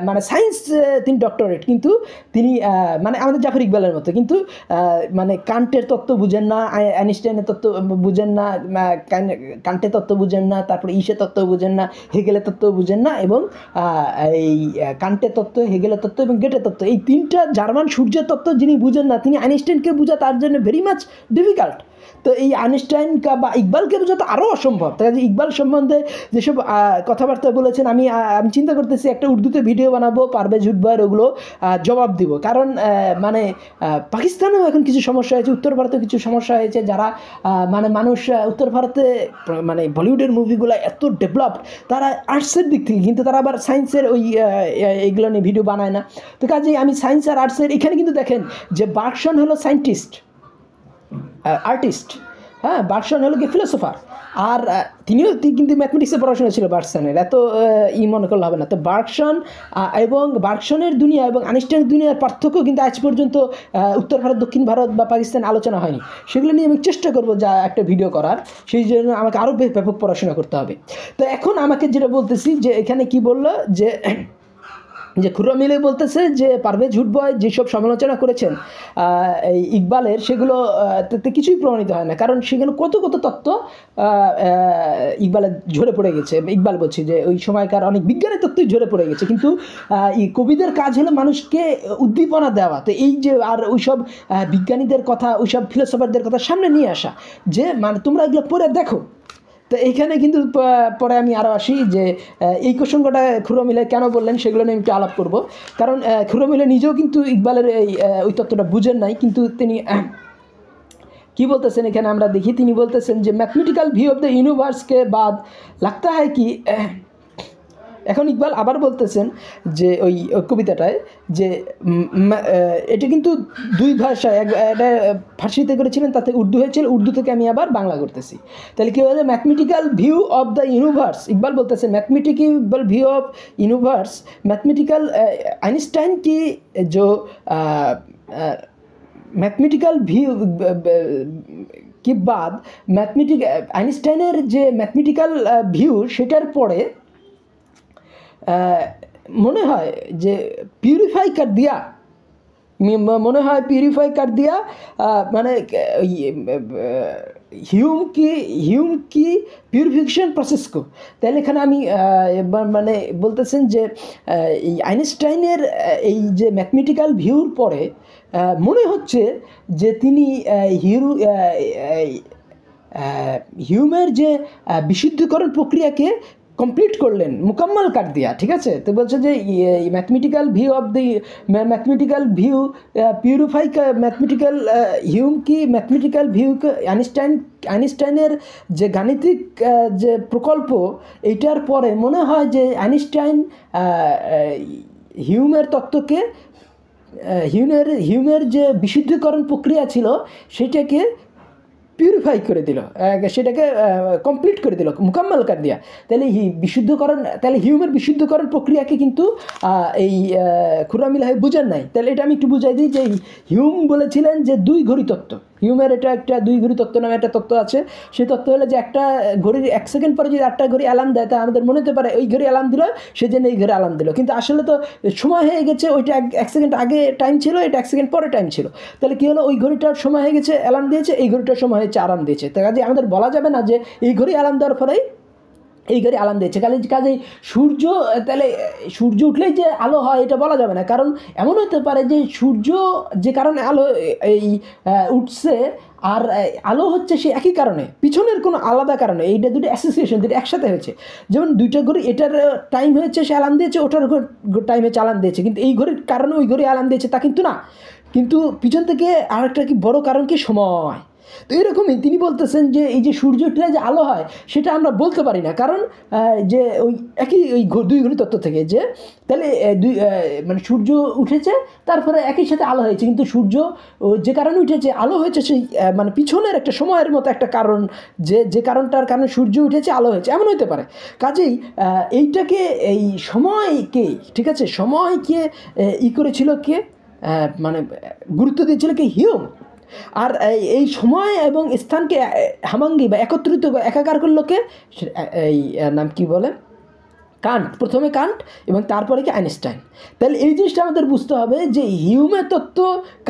মানে সায়েন্স, তিনি ডক্টরেট, কিন্তু তিনি মানে আমাদের জাফর ইকবালের মতো, কিন্তু মানে কান্টের তত্ত্ব বুঝেন না, আইনস্টাইনের তত্ত্ব বুঝেন না, কান্টের তত্ত্ব বুঝেন না, তারপরে ইসের তত্ত্ব বুঝেন না, হেগেলের তত্ত্ব বুঝেন না, এবং এই কান্টের তত্ত্ব, হেগেলের তত্ত্ব এবং গেটের তত্ত্ব, এই 3টা জার্মান সূর্যের তত্ত্ব যিনি বুঝেন না, তিনি আইনস্টাইনকে বোঝা তার জন্য ভেরি মাচ ডিফিকাল্ট। তো এই আইনস্টাইন বা ইকবালকে বোঝা তো আরও অসম্ভব। তাই ইকবাল সম্বন্ধে যেসব কথাবার্তা বলেছেন, আমি চিন্তা করতেছি একটা উর্দুতে ভিডিও বানাবো, পারভেজ হুডভয়ের ওগুলো জবাব দিব, কারণ মানে পাকিস্তানেও এখন কিছু সমস্যা হয়েছে, উত্তর ভারতেও কিছু সমস্যা হয়েছে, যারা মানে মানুষ উত্তর ভারতে মানে বলিউডের মুভিগুলো এত ডেভেলপড, তারা আর্টসের দিক থেকে, কিন্তু তারা আবার সায়েন্সের ওই এইগুলো নিয়ে ভিডিও বানায় না। তো কাজেই আমি সায়েন্স আর আর্টসের, এখানে কিন্তু দেখেন যে বার্কসন হলো সায়েন্টিস্ট, আর্টিস্ট, হ্যাঁ, বার্কসন হলো কি ফিলোসোফার, আর তিনিও কিন্তু ম্যাথমেটিক্সে পড়াশোনা ছিল বার্কসনের, এত মনে করলে হবে না। তো বার্কসন এবং বার্কসনের দুনিয়া এবং আইনস্টাইনের দুনিয়ার পার্থক্য কিন্তু আজ পর্যন্ত উত্তর ভারত, দক্ষিণ ভারত বা পাকিস্তান আলোচনা হয়নি। সেগুলো নিয়ে আমি চেষ্টা করবো যা একটা ভিডিও করার, সেই জন্য আমাকে আরও ব্যাপক পড়াশোনা করতে হবে। তো এখন আমাকে যেটা বলতেছি যে এখানে কি বললো যে খুররম ইলাহি বলতেছে যে পারভেজ হুডভয় যেসব সমালোচনা করেছেন এই ইকবালের, সেগুলো কিছুই প্রমাণিত হয় না, কারণ সেগুলো কত তত্ত্ব ইকবালের ঝরে পড়ে গেছে। ইকবাল বলছি যে ওই সময়কার অনেক বিজ্ঞানের তত্ত্বই ঝরে পড়ে গেছে, কিন্তু কবিদের কাজ হলো মানুষকে উদ্দীপনা দেওয়া। তো এই যে আর ওইসব বিজ্ঞানীদের কথা, ওইসব ফিলোসফারদের কথা সামনে নিয়ে আসা, যে মানে তোমরা এগুলো পড়ে দেখো। তো এইখানে কিন্তু পরে আমি আরও আসি যে এই প্রসঙ্গটা খুররম ইলাহি কেন বললেন, সেগুলো নিয়ে আমি একটু আলাপ করবো। কারণ খুররম ইলাহি নিজেও কিন্তু ইকবালের ওই তত্ত্বটা বুঝেন নাই, কিন্তু কি বলতেছেন এখানে আমরা দেখি, তিনি বলতেছেন যে ম্যাথমেটিক্যাল ভিউ অফ দ্য ইউনিভার্সকে বাদ লাগতা হয় কি। এখন ইকবাল আবার বলতেছেন যে ওই কবিতাটায় যে এটা কিন্তু দুই ভাষায়, এটা ফার্সিতে করেছিলেন, তাতে উর্দু হয়েছিল, উর্দু থেকে আমি আবার বাংলা করতেছি। তাহলে কী বলছে, mathematical view of the universe, Iqbal বলতেছেন mathematical view of universe, mathematical Einstein की जो मैथमेटिकल व्यू के बाद मैथमेटिक आइंस्टाइनेर जे मैथमेटिकल ভিউ সেটার পরে মনে হয় যে পিউরিফাই कर दिया, মনে হয় পিউরিফাই कर दिया, মানে হিউম কি পিউরিফিকেশন প্রসেস কো। তাহলে এখানে আমি মানে বলতেছেন যে এই আইনস্টাইনের এই যে ম্যাথমেটিক্যাল ভিউর পরে মনে হচ্ছে যে তিনি হিউমের যে বিশুদ্ধকরণ প্রক্রিয়াকে কমপ্লিট করলেন, মুকাম্মল কাট দিয়া, ঠিক আছে। তো বলছে যে mathematical view of the mathematical view purify mathematical Hume কি ম্যাথমেটিক্যাল ভিউ আইনস্টাইনের যে গাণিতিক যে প্রকল্প, এইটার পরে মনে হয় যে আইনস্টাইন হিউমের তত্ত্বকে হিউমের যে বিশুদ্ধকরণ প্রক্রিয়া ছিল সেটাকে পিউরিফাই করে দিল, সেটাকে কমপ্লিট করে দিল, মুকাম্মল করে দিয়া। তাহলে বিশুদ্ধকরণ, তাহলে হিউমের বিশুদ্ধকরণ প্রক্রিয়াকে কিন্তু এই খুররাম ইলাহি বুঝেন নাই। তাহলে এটা আমি একটু বুঝাই দিই যে হিউম বলেছিলেন যে দুই ঘড়ি তত্ত্ব, হিউমের এটা একটা দুই ঘড়ি তত্ত্ব নামে একটা তত্ত্ব আছে। সেই তত্ত্ব হলো যে একটা ঘড়ির 1 সেকেন্ড পরে যদি একটা ঘড়ি অ্যালার্ম দেয়, তা আমাদের মনে হতে পারে ওই ঘড়ি অ্যালার্ম দিল, সে জন্য এই ঘড়ি অ্যালার্ম দিল, কিন্তু আসলে তো সময় হয়ে গেছে, ওইটা 1 সেকেন্ড আগে টাইম ছিল, এটা 1 সেকেন্ড পরে টাইম ছিল। তাহলে কী হলো, ওই ঘড়িটার সময় হয়ে গেছে অ্যালার্ম দিয়েছে, এই ঘড়িটার সময় হয়েছে আরাম দিয়েছে। তো কাজে আমাদের বলা যাবে না যে এই ঘড়ি অ্যালার্ম দেওয়ার পরেই এই ঘড়ি আলাম দিয়েছে। কাজেই সূর্য, তাহলে সূর্য উঠলেই যে আলো হয় এটা বলা যাবে না, কারণ এমন হতে পারে যে সূর্য যে কারণে আলো এই উঠছে আর আলো হচ্ছে সে একই কারণে, পিছনের কোনো আলাদা কারণে, এইটা দুটো অ্যাসোসিয়েশন, দুটো একসাথে হয়েছে। যেমন দুইটা ঘড়ি, এটার টাইম হয়েছে সে অ্যালার্ম দিয়েছে, ওটার টাইম হচ্ছে অ্যালার্ম দিয়েছে, কিন্তু এই ঘড়ির কারণে ওই ঘড়ি অ্যালার্ম দিয়েছে তা কিন্তু না, কিন্তু পিছন থেকে আরেকটা কি বড় কারণ কি, সময়। তো এরকমই তিনি বলতেছেন যে এই যে সূর্য উঠলে যে আলো হয় সেটা আমরা বলতে পারি না, কারণ যে ওই একই ওই দুই ঘড়ি তত্ত্ব থেকে, যে তাহলে মানে সূর্য উঠেছে তারপরে একই সাথে আলো হয়েছে, কিন্তু সূর্য যে কারণে উঠেছে আলো হয়েছে সেই মানে পিছনের একটা সময়ের মতো একটা কারণ, যে কারণটার কারণে সূর্য উঠেছে আলো হয়েছে, এমন হতে পারে। কাজেই এইটাকে এই সময়কে, ঠিক আছে, সময়কে করেছিল কে, মানে গুরুত্ব দিয়েছিল কি, হিউম। আর এই সময় এবং স্থানকে হামাঙ্গি বা একত্রিত একাকার করলো কে, এই নাম কি বলে, কান্ট, প্রথমে কান্ট এবং তারপরে কি আইনস্টাইন। তাহলে এই জিনিসটা আমাদের বুঝতে হবে যে হিউমের তত্ত্ব,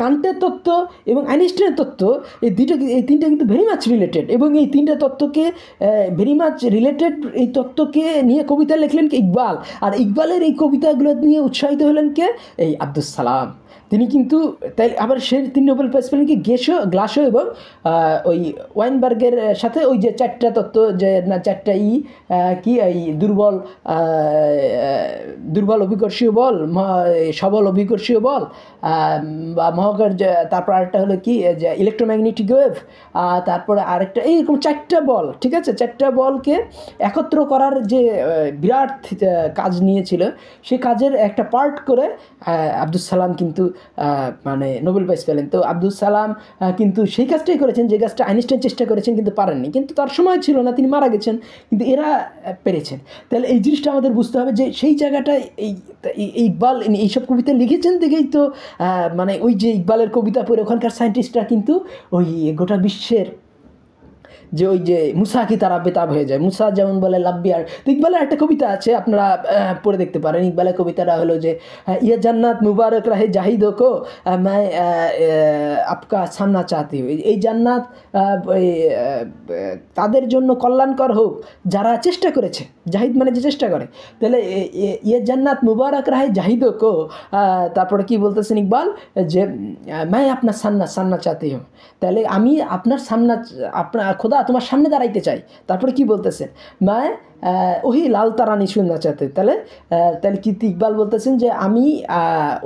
কান্টের তত্ত্ব এবং আইনস্টাইনের তত্ত্ব, এই তিনটা কিন্তু ভেরি মাচ রিলেটেড, এবং এই তিনটা তত্ত্বকে ভেরি মাচ রিলেটেড এই তত্ত্বকে নিয়ে কবিতা লিখলেন কি ইকবাল, আর ইকবালের এই কবিতাগুলো নিয়ে উৎসাহিত হলেন কে, এই আব্দুস সালাম। তিনি কিন্তু তাই আবার সে 3 নোবেল প্রাইজ পেলেন কি, গ্লাসো এবং ওই ওয়াইনবার্গের সাথে, ওই যে 4টা তত্ত্ব, যে না 4টা কি এই দুর্বল অভিকর্ষীয় বল, সবল অভিকর্ষীয় বল বা মহাকর্ষ, তারপর আরেকটা হলো কি যে ইলেকট্রোম্যাগনেটিক ওয়েভ, তারপরে আরেকটা, এইরকম 4টা বল, ঠিক আছে, 4টা বলকে একত্র করার যে বিরাট কাজ নিয়েছিল, সেই কাজের একটা পার্ট করে আব্দুস সালাম কিন্তু মানে নোবেল প্রাইজ পেলেন। তো আব্দুল সালাম কিন্তু সেই কাজটাই করেছেন যে কাজটা আইনস্টাইন চেষ্টা করেছেন কিন্তু পারেননি, কিন্তু তার সময় ছিল না, তিনি মারা গেছেন, কিন্তু এরা পেরেছেন। তাহলে এই জিনিসটা আমাদের বুঝতে হবে যে সেই জায়গাটায় এই ইকবাল এইসব কবিতা লিখেছেন দেখেই তো মানে ওই যে ইকবালের কবিতা পড়ে ওখানকার সায়েন্টিস্টরা কিন্তু ওই গোটা বিশ্বের যে ওই যে মুসা কি তারা বেতাব হয়ে যায়, মুসা যেমন বলে লাব্বিয়ার। তো ইকবালের একটা কবিতা আছে, আপনারা পড়ে দেখতে পারেন। ইকবালের কবিতাটা হলো যে ইয়ে জান্নাত মুবারক রাহে জাহিদো কো मैं आपका সামনা চাহতি হই, এই জান্নাত তাদের জন্য কল্যাণকর হোক যারা চেষ্টা করেছে, জাহিদ মানে যে চেষ্টা করে। তাহলে ইয়ে জান্নাত মুবারক রাহে জাহিদো কো, তারপরে কি বলতেছেন ইকবাল, যে मैं আপনার সামনা চাহতি হো, তাহলে আমি আপনার সামনা, আপনার খোদা তোমার সামনে দাঁড়াইতে চাই। তারপরে কি বলতেছেন, मैं ওই লাল তারানি শুননা চাতে, তাহলে কি ইকবাল বলতেছেন যে আমি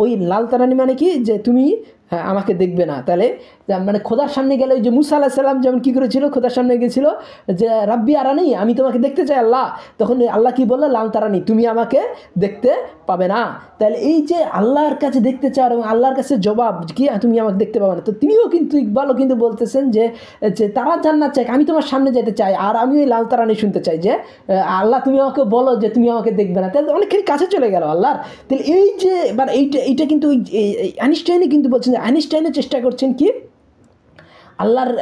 ওই লাল তারানি মানে কি, যে তুমি হ্যাঁ আমাকে দেখবে না। তাহলে মানে খোদার সামনে গেলে ওই যে মুসা আলাইহিস সালাম যেমন কী করেছিল, খোদার সামনে গেছিল যে রাব্বি আরানি, আমি তোমাকে দেখতে চাই আল্লাহ, তখন আল্লাহ কী বললো, লাল তারানি, তুমি আমাকে দেখতে পাবে না। তাহলে এই যে আল্লাহর কাছে দেখতে চাও এবং আল্লাহর কাছে জবাব কি তুমি আমাকে দেখতে পাবে না, তো তিনিও কিন্তু ইকবালও কিন্তু বলতেছেন যে তারা জান্নাত চাই, আমি তোমার সামনে যেতে চাই, আর আমি ওই লাল তারানি শুনতে চাই যে আল্লাহ তুমি আমাকে বলো যে তুমি আমাকে দেখবে না। তাহলে অনেকখানি কাছে চলে গেল আল্লাহর। তাহলে এই যে মানে এইটা কিন্তু ওই আইনস্টাইনে কিন্তু বলছেন যে আইনস্টাইনে চেষ্টা করছেন কি আল্লাহর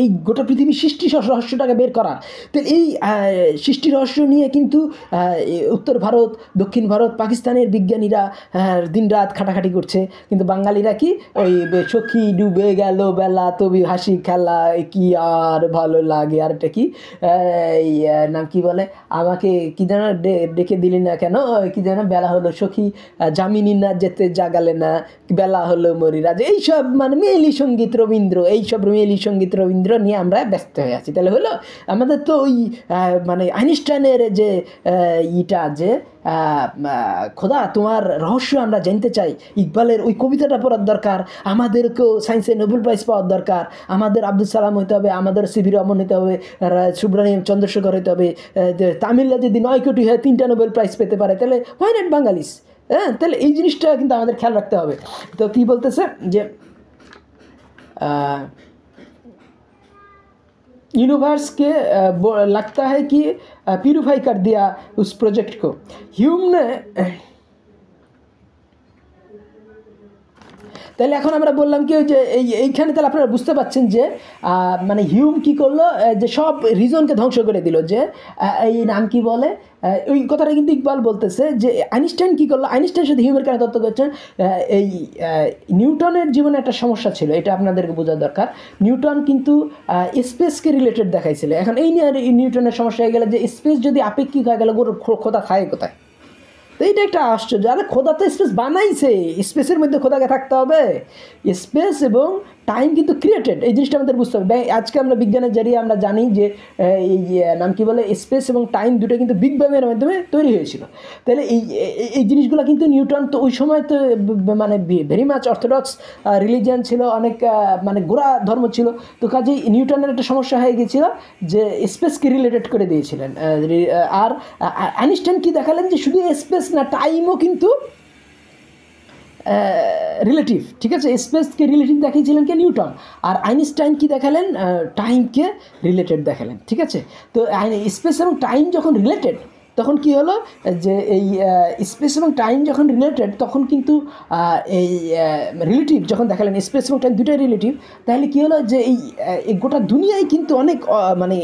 এই গোটা পৃথিবীর সৃষ্টি রহস্যটাকে বের করার। তো এই সৃষ্টি রহস্য নিয়ে কিন্তু উত্তর ভারত, দক্ষিণ ভারত, পাকিস্তানের বিজ্ঞানীরা দিনরাত খাটাখাটি করছে, কিন্তু বাঙালিরা কি ওই সখী ডুবে গেল বেলা তবু হাসি খেলা কি আর ভালো লাগে, আর এটা কি এই নাম কি বলে, আমাকে কি যেন ডেকে দিলি না কেন, কি যেন বেলা হলো সখী জামিনী না যেতে জাগালে না, বেলা হলো মরিরাজ, এইসব মানে মেয়েলি সঙ্গীত রবীন্দ্র, এইসব মেয়েলি সঙ্গীত রবীন্দ্র নিয়ে আমরা ব্যস্ত হয়ে আছি। তাহলে হলো আমাদের তো ওই মানে আইনস্টাইনের যে ইটা যে খোদা তোমার রহস্য আমরা জানতে চাই, ইকবালের ওই কবিতাটা পড়ার দরকার, আমাদেরকেও সায়েন্সে নোবেল প্রাইজ পাওয়ার দরকার, আমাদের আব্দুল সালাম হইতে হবে, আমাদের সিভি রহমান হইতে হবে, সুব্রমণিয়াম চন্দ্রশেখর হইতে হবে, তামিলরা যদি 9 কোটি হয় 3টা নোবেল প্রাইজ পেতে পারে, তাহলে হোয়াই নট বাঙালিস? হ্যাঁ, তাহলে এই জিনিসটা কিন্তু আমাদের খেয়াল রাখতে হবে। তো কী বলতেছে যে यूनिवर्स के लगता है कि प्यूरिफाई कर दिया उस प्रोजेक्ट को। ह्यूम ने তাহলে এখন আমরা বললাম কি যে এইখানে তাহলে আপনারা বুঝতে পারছেন যে মানে হিউম কী করলো, যে সব রিজনকে ধ্বংস করে দিল, যে এই নাম কি বলে ওই কথাটা কিন্তু ইকবাল বলতেছে যে আইনস্টাইন কী করলো, আইনস্টাইনের সাথে হিউমের কেন তত্ত্ব করছেন, এই নিউটনের জীবনে একটা সমস্যা ছিল, এটা আপনাদেরকে বোঝা দরকার। নিউটন কিন্তু স্পেসকে রিলেটেড দেখাইছিল, এখন এই নিয়ে নিউটনের সমস্যা হয়ে গেলে যে স্পেস যদি আপেক্ষিক হয়ে গেলে খোদা খায় কোথায়? তো এইটা একটা আশ্চর্য, আরে খোদা তো স্পেস বানাইছে, স্পেসের মধ্যে খোদাকে থাকতে হবে। স্পেস এবং টাইম কিন্তু ক্রিয়েটেড, এই জিনিসটা আমাদের বুঝতে হবে। আজকে আমরা বিজ্ঞানের জরিয়ে আমরা জানি যে এই নাম কি বলে স্পেস এবং টাইম দুটো কিন্তু বিগ ব্যাংয়ের মাধ্যমে তৈরি হয়েছিল। তাহলে এই জিনিসগুলো কিন্তু নিউটন তো ওই সময় তো মানে ভেরি মাচ অর্থোডক্স রিলিজিয়ান ছিল, অনেক মানে গোড়া ধর্ম ছিল, তো কাজেই নিউটনের একটা সমস্যা হয়ে গিয়েছিল যে স্পেসকে রিলেটেড করে দিয়েছিলেন। আর আইনস্টাইন কি দেখালেন যে শুধু স্পেস না, টাইমও কিন্তু রিলেটিভ, ঠিক আছে, স্পেসকে রিলেটিভ দেখিয়েছিলেন কে নিউটন, আর আইনস্টাইন কি দেখালেন, টাইমকে রিলেটেড দেখালেন, ঠিক আছে। তো স্পেস এবং টাইম যখন রিলেটেড তখন কি হলো যে এই স্পেস এবং টাইম যখন রিলেটেড তখন কিন্তু এই রিলেটিভ যখন দেখালেন স্পেস এবং টাইম দুটোই রিলেটিভ, তাহলে কী হলো যে এই গোটা দুনিয়ায় কিন্তু অনেক মানে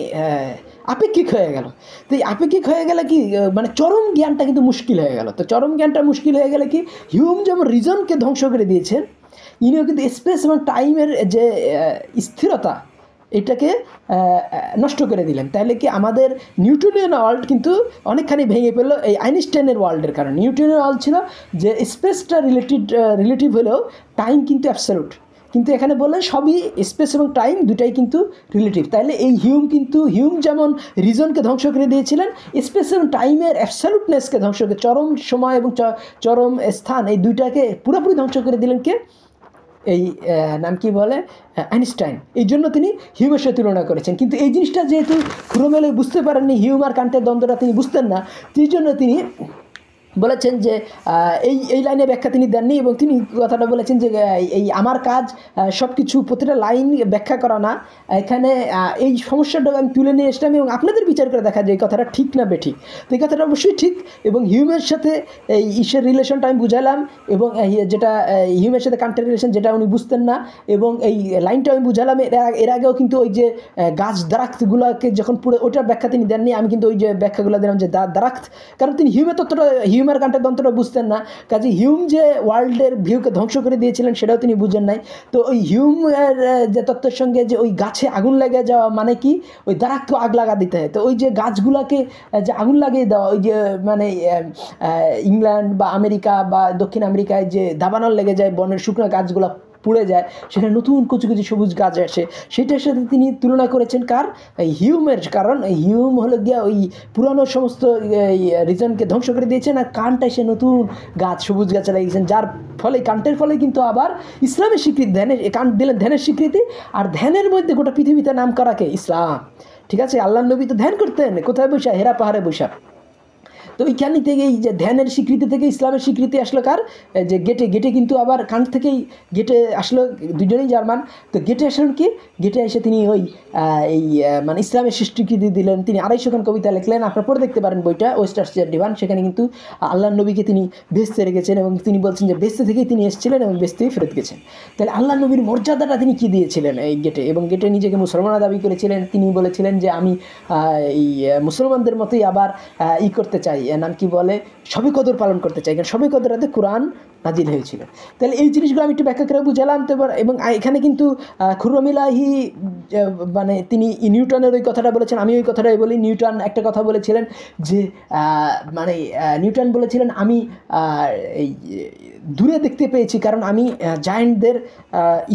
আপেক্ষিক হয়ে গেল। তো এই আপেক্ষিক হয়ে গেলে কি মানে চরম জ্ঞানটা কিন্তু মুশকিল হয়ে গেল। তো চরম জ্ঞানটা মুশকিল হয়ে গেলে কি হিউম যেমন রিজনকে ধ্বংস করে দিয়েছেন, ইনিও কিন্তু স্পেস এবং টাইমের যে স্থিরতা এটাকে নষ্ট করে দিলেন। তাহলে কি আমাদের নিউটনিয়ান ওয়ার্ল্ড কিন্তু অনেকখানি ভেঙে ফেললো এই আইনস্টাইনের ওয়ার্ল্ডের কারণে। নিউটনিয়ান ওয়ার্ল্ড ছিল যে স্পেসটা রিলেটিভ হলেও টাইম কিন্তু অ্যাবসলিউট, কিন্তু এখানে বললেন সবই স্পেস এবং টাইম দুটাই কিন্তু রিলেটিভ। তাহলে এই হিউম যেমন রিজনকে ধ্বংস করে দিয়েছিলেন, স্পেস এবং টাইমের অ্যাবসলিউটনেসকে ধ্বংস করে, চরম সময় এবং চরম স্থান এই দুইটাকে পুরোপুরি ধ্বংস করে দিলেন কে, এই নাম কি বলে আইনস্টাইন। এই জন্য তিনি হিউমের সাথে তুলনা করেছেন। কিন্তু এই জিনিসটা যেহেতু ক্রোমেলে বুঝতে পারেননি, হিউম আর কান্টের দ্বন্দ্বটা তিনি বুঝতেন না, সেই জন্য তিনি বলেছেন যে এই লাইনে ব্যাখ্যা তিনি দেননি, এবং তিনি কথাটা বলেছেন যে এই আমার কাজ সব কিছু প্রতিটা লাইন ব্যাখ্যা করা না, এখানে এই সমস্যাটা আমি তুলে নিয়ে এসলাম এবং আপনাদের বিচার করে দেখা যায় এই কথাটা ঠিক না বেঠিক। তো এই কথাটা অবশ্যই ঠিক, এবং হিউমের সাথে এই ঈশ্বরের রিলেশনটা আমি বুঝালাম, এবং যেটা হিউমের সাথে কান্টের রিলেশন যেটা উনি বুঝতেন না, এবং এই লাইনটা আমি বুঝালাম। এর আগেও কিন্তু ওই যে গাছ দারাক্তগুলোকে যখন পুরো ওইটার ব্যাখ্যা তিনি দেননি, আমি কিন্তু ওই যে ব্যাখ্যাগুলো দিলাম যে দারাক্ত, কারণ তিনি হিউমের তত্ত্বটা হিউমের কান্টের তন্ত্রটা বুঝতেন না, কাজে হিউম যে ওয়ার্ল্ডের ভিউকে ধ্বংস করে দিয়েছিলেন সেটাও তিনি বুঝেন নাই। তো ওই হিউমের যে তত্ত্বের সঙ্গে যে ওই গাছে আগুন লেগে যাওয়া মানে কি, ওই দারাক্ত আগ লাগা দিতে হয়। তো ওই যে গাছগুলোকে যে আগুন লাগিয়ে দেওয়া, ওই যে মানে ইংল্যান্ড বা আমেরিকা বা দক্ষিণ আমেরিকায় যে দাবানল লেগে যায় বনের শুকনো গাছগুলো পুড়ে যায়, সেখানে নতুন কুচি কুচি সবুজ গাছ আসে, সেটার সাথে তিনি তুলনা করেছেন কার, এই হিউমের। কারণ এই হিউম হলো গিয়া ওই পুরানো সমস্ত রিজনকে ধ্বংস করে দিয়েছেন, আর কান্ট এসে নতুন গাছ সবুজ গাছ লাগিয়েছেন, যার ফলে কান্টের ফলে কিন্তু আবার ইসলামের স্বীকৃতি, ধ্যানের কান্ট দিলেন ধ্যানের স্বীকৃতি, আর ধ্যানের মধ্যে গোটা পৃথিবীতে নাম করাকে ইসলাম। ঠিক আছে, আল্লাহ নবী তো ধ্যান করতেন কোথায় বৈশা, হেরা পাহাড়ে বৈশা। তো ওইখান থেকে এই যে ধ্যানের স্বীকৃতি থেকে ইসলামের স্বীকৃতি আসলো কার, যে গেটে কিন্তু আবার কান্ট থেকেই গেটে আসলো, দুজনেই জার্মান। তো গেটে আসলেন কি, গেটে এসে তিনি ওই এই মানে ইসলামের স্বীকৃতি দিলেন। তিনি 250 খান কবিতা লিখলেন, আপনারা পড়ে দেখতে পারেন বইটা, ওয়েস্টার্সিয়ার ডিভান। সেখানে কিন্তু আল্লাহর নবীকে তিনি বেহেশতে রেখেছেন এবং তিনি বলছেন যে বেহেশতে থেকেই তিনি এসেছিলেন এবং বেহেশতেই ফেরত গেছেন। তাহলে আল্লাহর নবীর মর্যাদাটা তিনি কী দিয়েছিলেন এই গেটে, এবং গেটে নিজেকে মুসলমান দাবি করেছিলেন। তিনি বলেছিলেন যে আমি এই মুসলমানদের মতোই আবার করতে চাই, নাম কি বলে, শবে কদর পালন করতে চাই, কারণ শবে কদর রাতে কোরআন নাজিল হয়েছিল। তাহলে এই জিনিসগুলো আমি একটু ব্যাখ্যা করে বুঝালাম। তো এবং এখানে কিন্তু খুররম ইলাহি মানে তিনি নিউটনের ওই কথাটা বলেছেন, আমি ওই কথাটাই বলি। নিউটন একটা কথা বলেছিলেন যে মানে নিউটন বলেছিলেন আমি এই দূরে দেখতে পেয়েছি, কারণ আমি জায়েন্টদের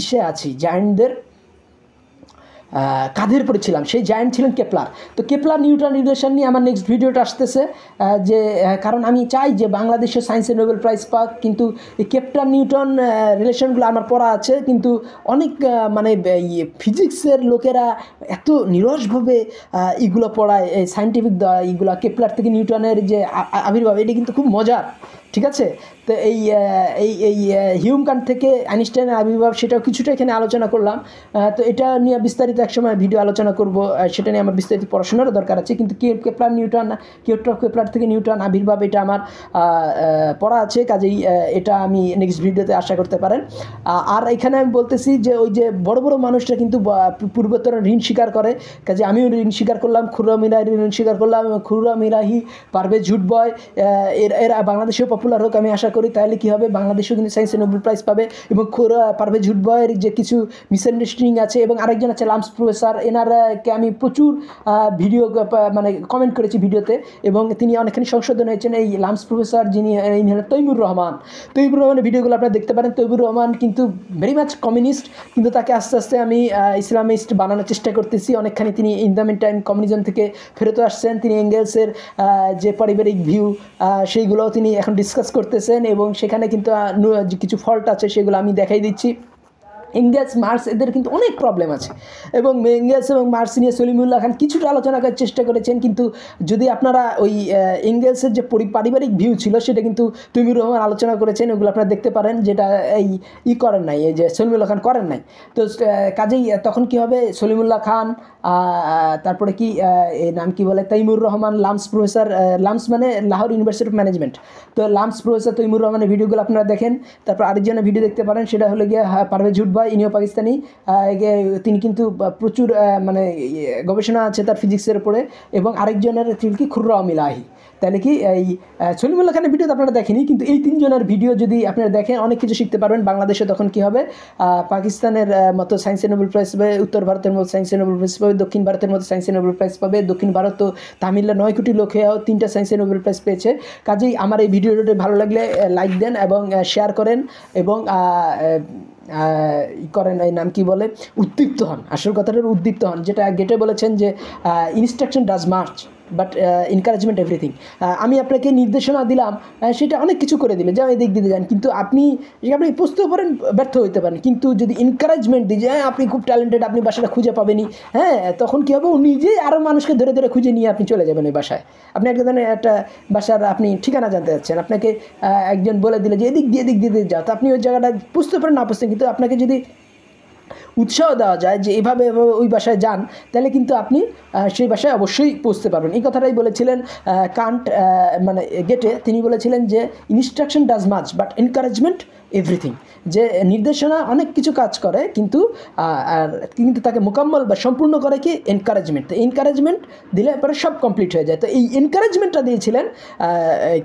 ইসে আছি, জায়েন্টদের কাঁধের পরে ছিলাম। সেই জায়েন্ট ছিলেন কেপলার। তো কেপলার নিউটন রিলেশন নিয়ে আমার নেক্সট ভিডিওটা আসতেছে, যে কারণ আমি চাই যে বাংলাদেশের সায়েন্সে নোবেল প্রাইজ পাক, কিন্তু এই কেপলার নিউটন রিলেশনগুলো আমার পড়া আছে, কিন্তু অনেক মানে ফিজিক্সের লোকেরা এত নিরসভাবে এগুলো পড়ায়, এই সায়েন্টিফিক এইগুলো কেপলার থেকে নিউটনের যে আবির্ভাব, এটা কিন্তু খুব মজার। ঠিক আছে, তো এই এই এই হিউম কান্ট থেকে আইনস্টাইনের আবির্ভাব, সেটাও কিছুটা এখানে আলোচনা করলাম। তো এটা নিয়ে বিস্তারিত একসময় ভিডিও আলোচনা করব, সেটা নিয়ে আমার বিস্তারিত পড়াশোনারও দরকার আছে। কিন্তু কেপলার নিউটন, কেপলার থেকে নিউটন আবির্ভাব, এটা আমার পড়া আছে, কাজেই এটা আমি নেক্সট ভিডিওতে আশা করতে পারেন। আর এখানে আমি বলতেছি যে ওই যে বড় বড় মানুষরা কিন্তু পূর্বোত্তর ঋণ স্বীকার করে, কাজে আমিও ঋণ স্বীকার করলাম, খুররম ইলাহি ঋণ স্বীকার করলাম, এবং খুররম ইলাহি, পারভেজ ঝুটবয়, এরা বাংলাদেশেও পপুলার হোক আমি আশা করি। তাহলে কী হবে, বাংলাদেশেও কিন্তু সায়েন্সে নোবেল প্রাইজ পাবে। এবং পারভেজ ঝুটবয়ের যে কিছু মিসআন্ডারস্ট্যান্ডিং আছে, এবং আরেকজন আছে লামস প্রফেসর, এনারকে আমি প্রচুর ভিডিও মানে কমেন্ট করেছি ভিডিওতে, এবং তিনি অনেকখানি সংশোধন হয়েছেন। এই লামস প্রফেসর যিনি, ইনি হলেন তৈমুর রহমান। তৈমুর রহমানের ভিডিওগুলো আপনারা দেখতে পারেন। তৈমুর রহমান কিন্তু ভেরি মাচ কমিউনিস্ট, কিন্তু তাকে আস্তে আস্তে আমি ইসলামিস্ট বানানোর চেষ্টা করতেছি। অনেকখানি তিনি in the meantime communism থেকে ফেরত আসছেন। তিনি এঙ্গেলসের যে পারিবারিক ভিউ, সেইগুলোও তিনি এখন ডিসকাস করতেছেন, এবং সেখানে কিন্তু কিছু ফল্ট আছে, সেগুলো আমি দেখাই দিচ্ছি। এঙ্গেলস, মার্কস, এদের কিন্তু অনেক প্রবলেম আছে, এবং এঙ্গেলস এবং মার্কস নিয়ে সলিমুল্লাহ খান কিছুটা আলোচনা করার চেষ্টা করেছেন। কিন্তু যদি আপনারা ওই এঙ্গেলসের যে পারিবারিক ভিউ ছিল, সেটা কিন্তু তৈমুর রহমান আলোচনা করেছেন, ওগুলো আপনারা দেখতে পারেন, যেটা এই করেন নাই, এই যে সলিমুল্লাহ খান করেন নাই। তো কাজেই তখন কি হবে, সলিমুল্লাহ খান, তারপরে কি নাম কি বলে, তৈমুর রহমান, লামস প্রফেসর, লামস মানে লাহোর ইউনিভার্সিটি অফ ম্যানেজমেন্ট, তো লামস প্রফেসর তৈমুর রহমানের ভিডিওগুলো আপনারা দেখেন। তারপর আরেকজনের ভিডিও দেখতে পারেন, সেটা হলো গিয়ে পারভেজ ঝুটবয়, ইনিও পাকিস্তানি। তিনি কিন্তু প্রচুর মানে গবেষণা আছে তার ফিজিক্সের উপরে। এবং আরেকজনের কি খুররম ইলাহি। তাহলে কি এই সলিমুল্লাহ খানের ভিডিও তো আপনারা দেখেনি, কিন্তু এই তিনজনের ভিডিও যদি আপনারা দেখেন, অনেক কিছু শিখতে পারবেন। বাংলাদেশে তখন কী হবে, পাকিস্তানের মতো সায়েন্সে নোবেল প্রাইজ পাবে, উত্তর ভারতের মতো সায়েন্সে নোবেল প্রাইজ পাবে, দক্ষিণ ভারতের মতো সায়েন্সে নোবেল প্রাইজ পাবে। দক্ষিণ ভারত তো তামিলরা 9 কোটি লোকেও 3টা সায়েন্সে নোবেল প্রাইজ পেয়েছে। কাজেই আমার এই ভিডিওটি ভালো লাগলে লাইক দেন এবং শেয়ার করেন, এবং করেন, এই নাম কি বলে, উদ্দীপ্ত হন। আসল কথাটা উদ্দীপ্ত হন, যেটা গেটে বলেছেন যে instruction does March but encouragement everything. আমি আপনাকে নির্দেশনা দিলাম, সেটা অনেক কিছু করে দিলে, যাও এদিক দিতে যান, কিন্তু আপনি বুঝতেও পারেন, ব্যর্থ হইতে পারেন। কিন্তু যদি এনকারেজমেন্ট দিই যে আপনি খুব ট্যালেন্টেড, আপনি বাসাটা খুঁজে পাবেনই, তখন কী হবে, ও নিজেই আরও মানুষকে ধরে ধরে খুঁজে নিয়ে আপনি চলে যাবেন ওই বাসায়। আপনি একটা ধরনের একটা বাসার আপনি ঠিকানা জানতে যাচ্ছেন, আপনাকে একজন বলে দিলে যে এদিক দিয়ে যাও, তো আপনি ওই জায়গাটা বুঝতে পারেন না বুঝতেন, কিন্তু আপনাকে যদি উৎসাহ দেওয়া যায় যে এভাবে ওই বাসায় যান, তাহলে কিন্তু আপনি সেই বাসায় অবশ্যই পৌঁছতে পারবেন। এই কথাটাই বলেছিলেন কান্ট, মানে গেটে। তিনি বলেছিলেন যে instruction does much but encouragement everything, যে নির্দেশনা অনেক কিছু কাজ করে, কিন্তু তাকে মোকাম্মল বা সম্পূর্ণ করে কি এনকারেজমেন্ট। তো এনকারেজমেন্ট দিলে পরে সব কমপ্লিট হয়ে যায়। তো এই এনকারেজমেন্টটা দিয়েছিলেন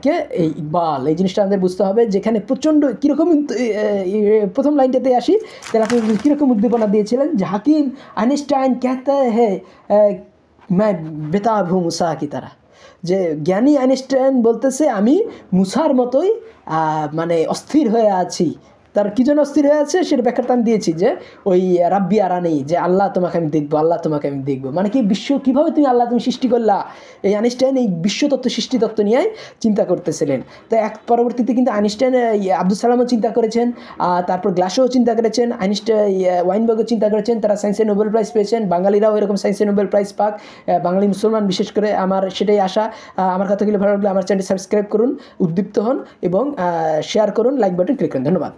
কে, এই ইকবাল। এই জিনিসটা আমাদের বুঝতে হবে, যেখানে প্রচণ্ড কীরকম, প্রথম লাইনটাতে আসি, তাহলে আপনি কীরকম উদ্দীপনা দিয়েছিলেন যে হাকিম আইনস্টাইন कहता है मैं बेताब हूँ मूसा की तरह, যে জ্ঞানী আইনস্টাইন বলতেছে আমি মুসার মতোই মানে অস্থির হয়ে আছি, তার কী জন্য অস্থির হয়ে আছে সেটা ব্যাখ্যাটা আমি দিয়েছি, যে ওই রাব্বি আরানি, যে আল্লাহ তোমাকে আমি দেখবো, আল্লাহ তোমাকে আমি দেখবো, মানে কি বিশ্ব কীভাবে তুমি আল্লাহ তুমি সৃষ্টি করলা। এই আইনস্টাইন এই বিশ্বতত্ত্ব সৃষ্টিতত্ত্ব নিয়ে চিন্তা করতেছিলেন। তো এক পরবর্তীতে কিন্তু আইনস্টাইন আব্দুল সালামও চিন্তা করেছেন, তারপর গ্লাসও চিন্তা করেছেন, আইনস্টাইন ওয়াইনবার্গও চিন্তা করেছেন, তারা সায়েন্সে নোবেল প্রাইজ পেয়েছেন। বাঙালিরাও এরকম সায়েন্সে নোবেল প্রাইজ পাক, বাঙালি মুসলমান বিশেষ করে, আমার সেটাই আশা। আমার কথাগুলো ভালো লাগলে আমার চ্যানেলটি সাবস্ক্রাইব করুন, উদ্দীপ্ত হন এবং শেয়ার করুন, লাইক বাটন ক্লিক করুন। ধন্যবাদ।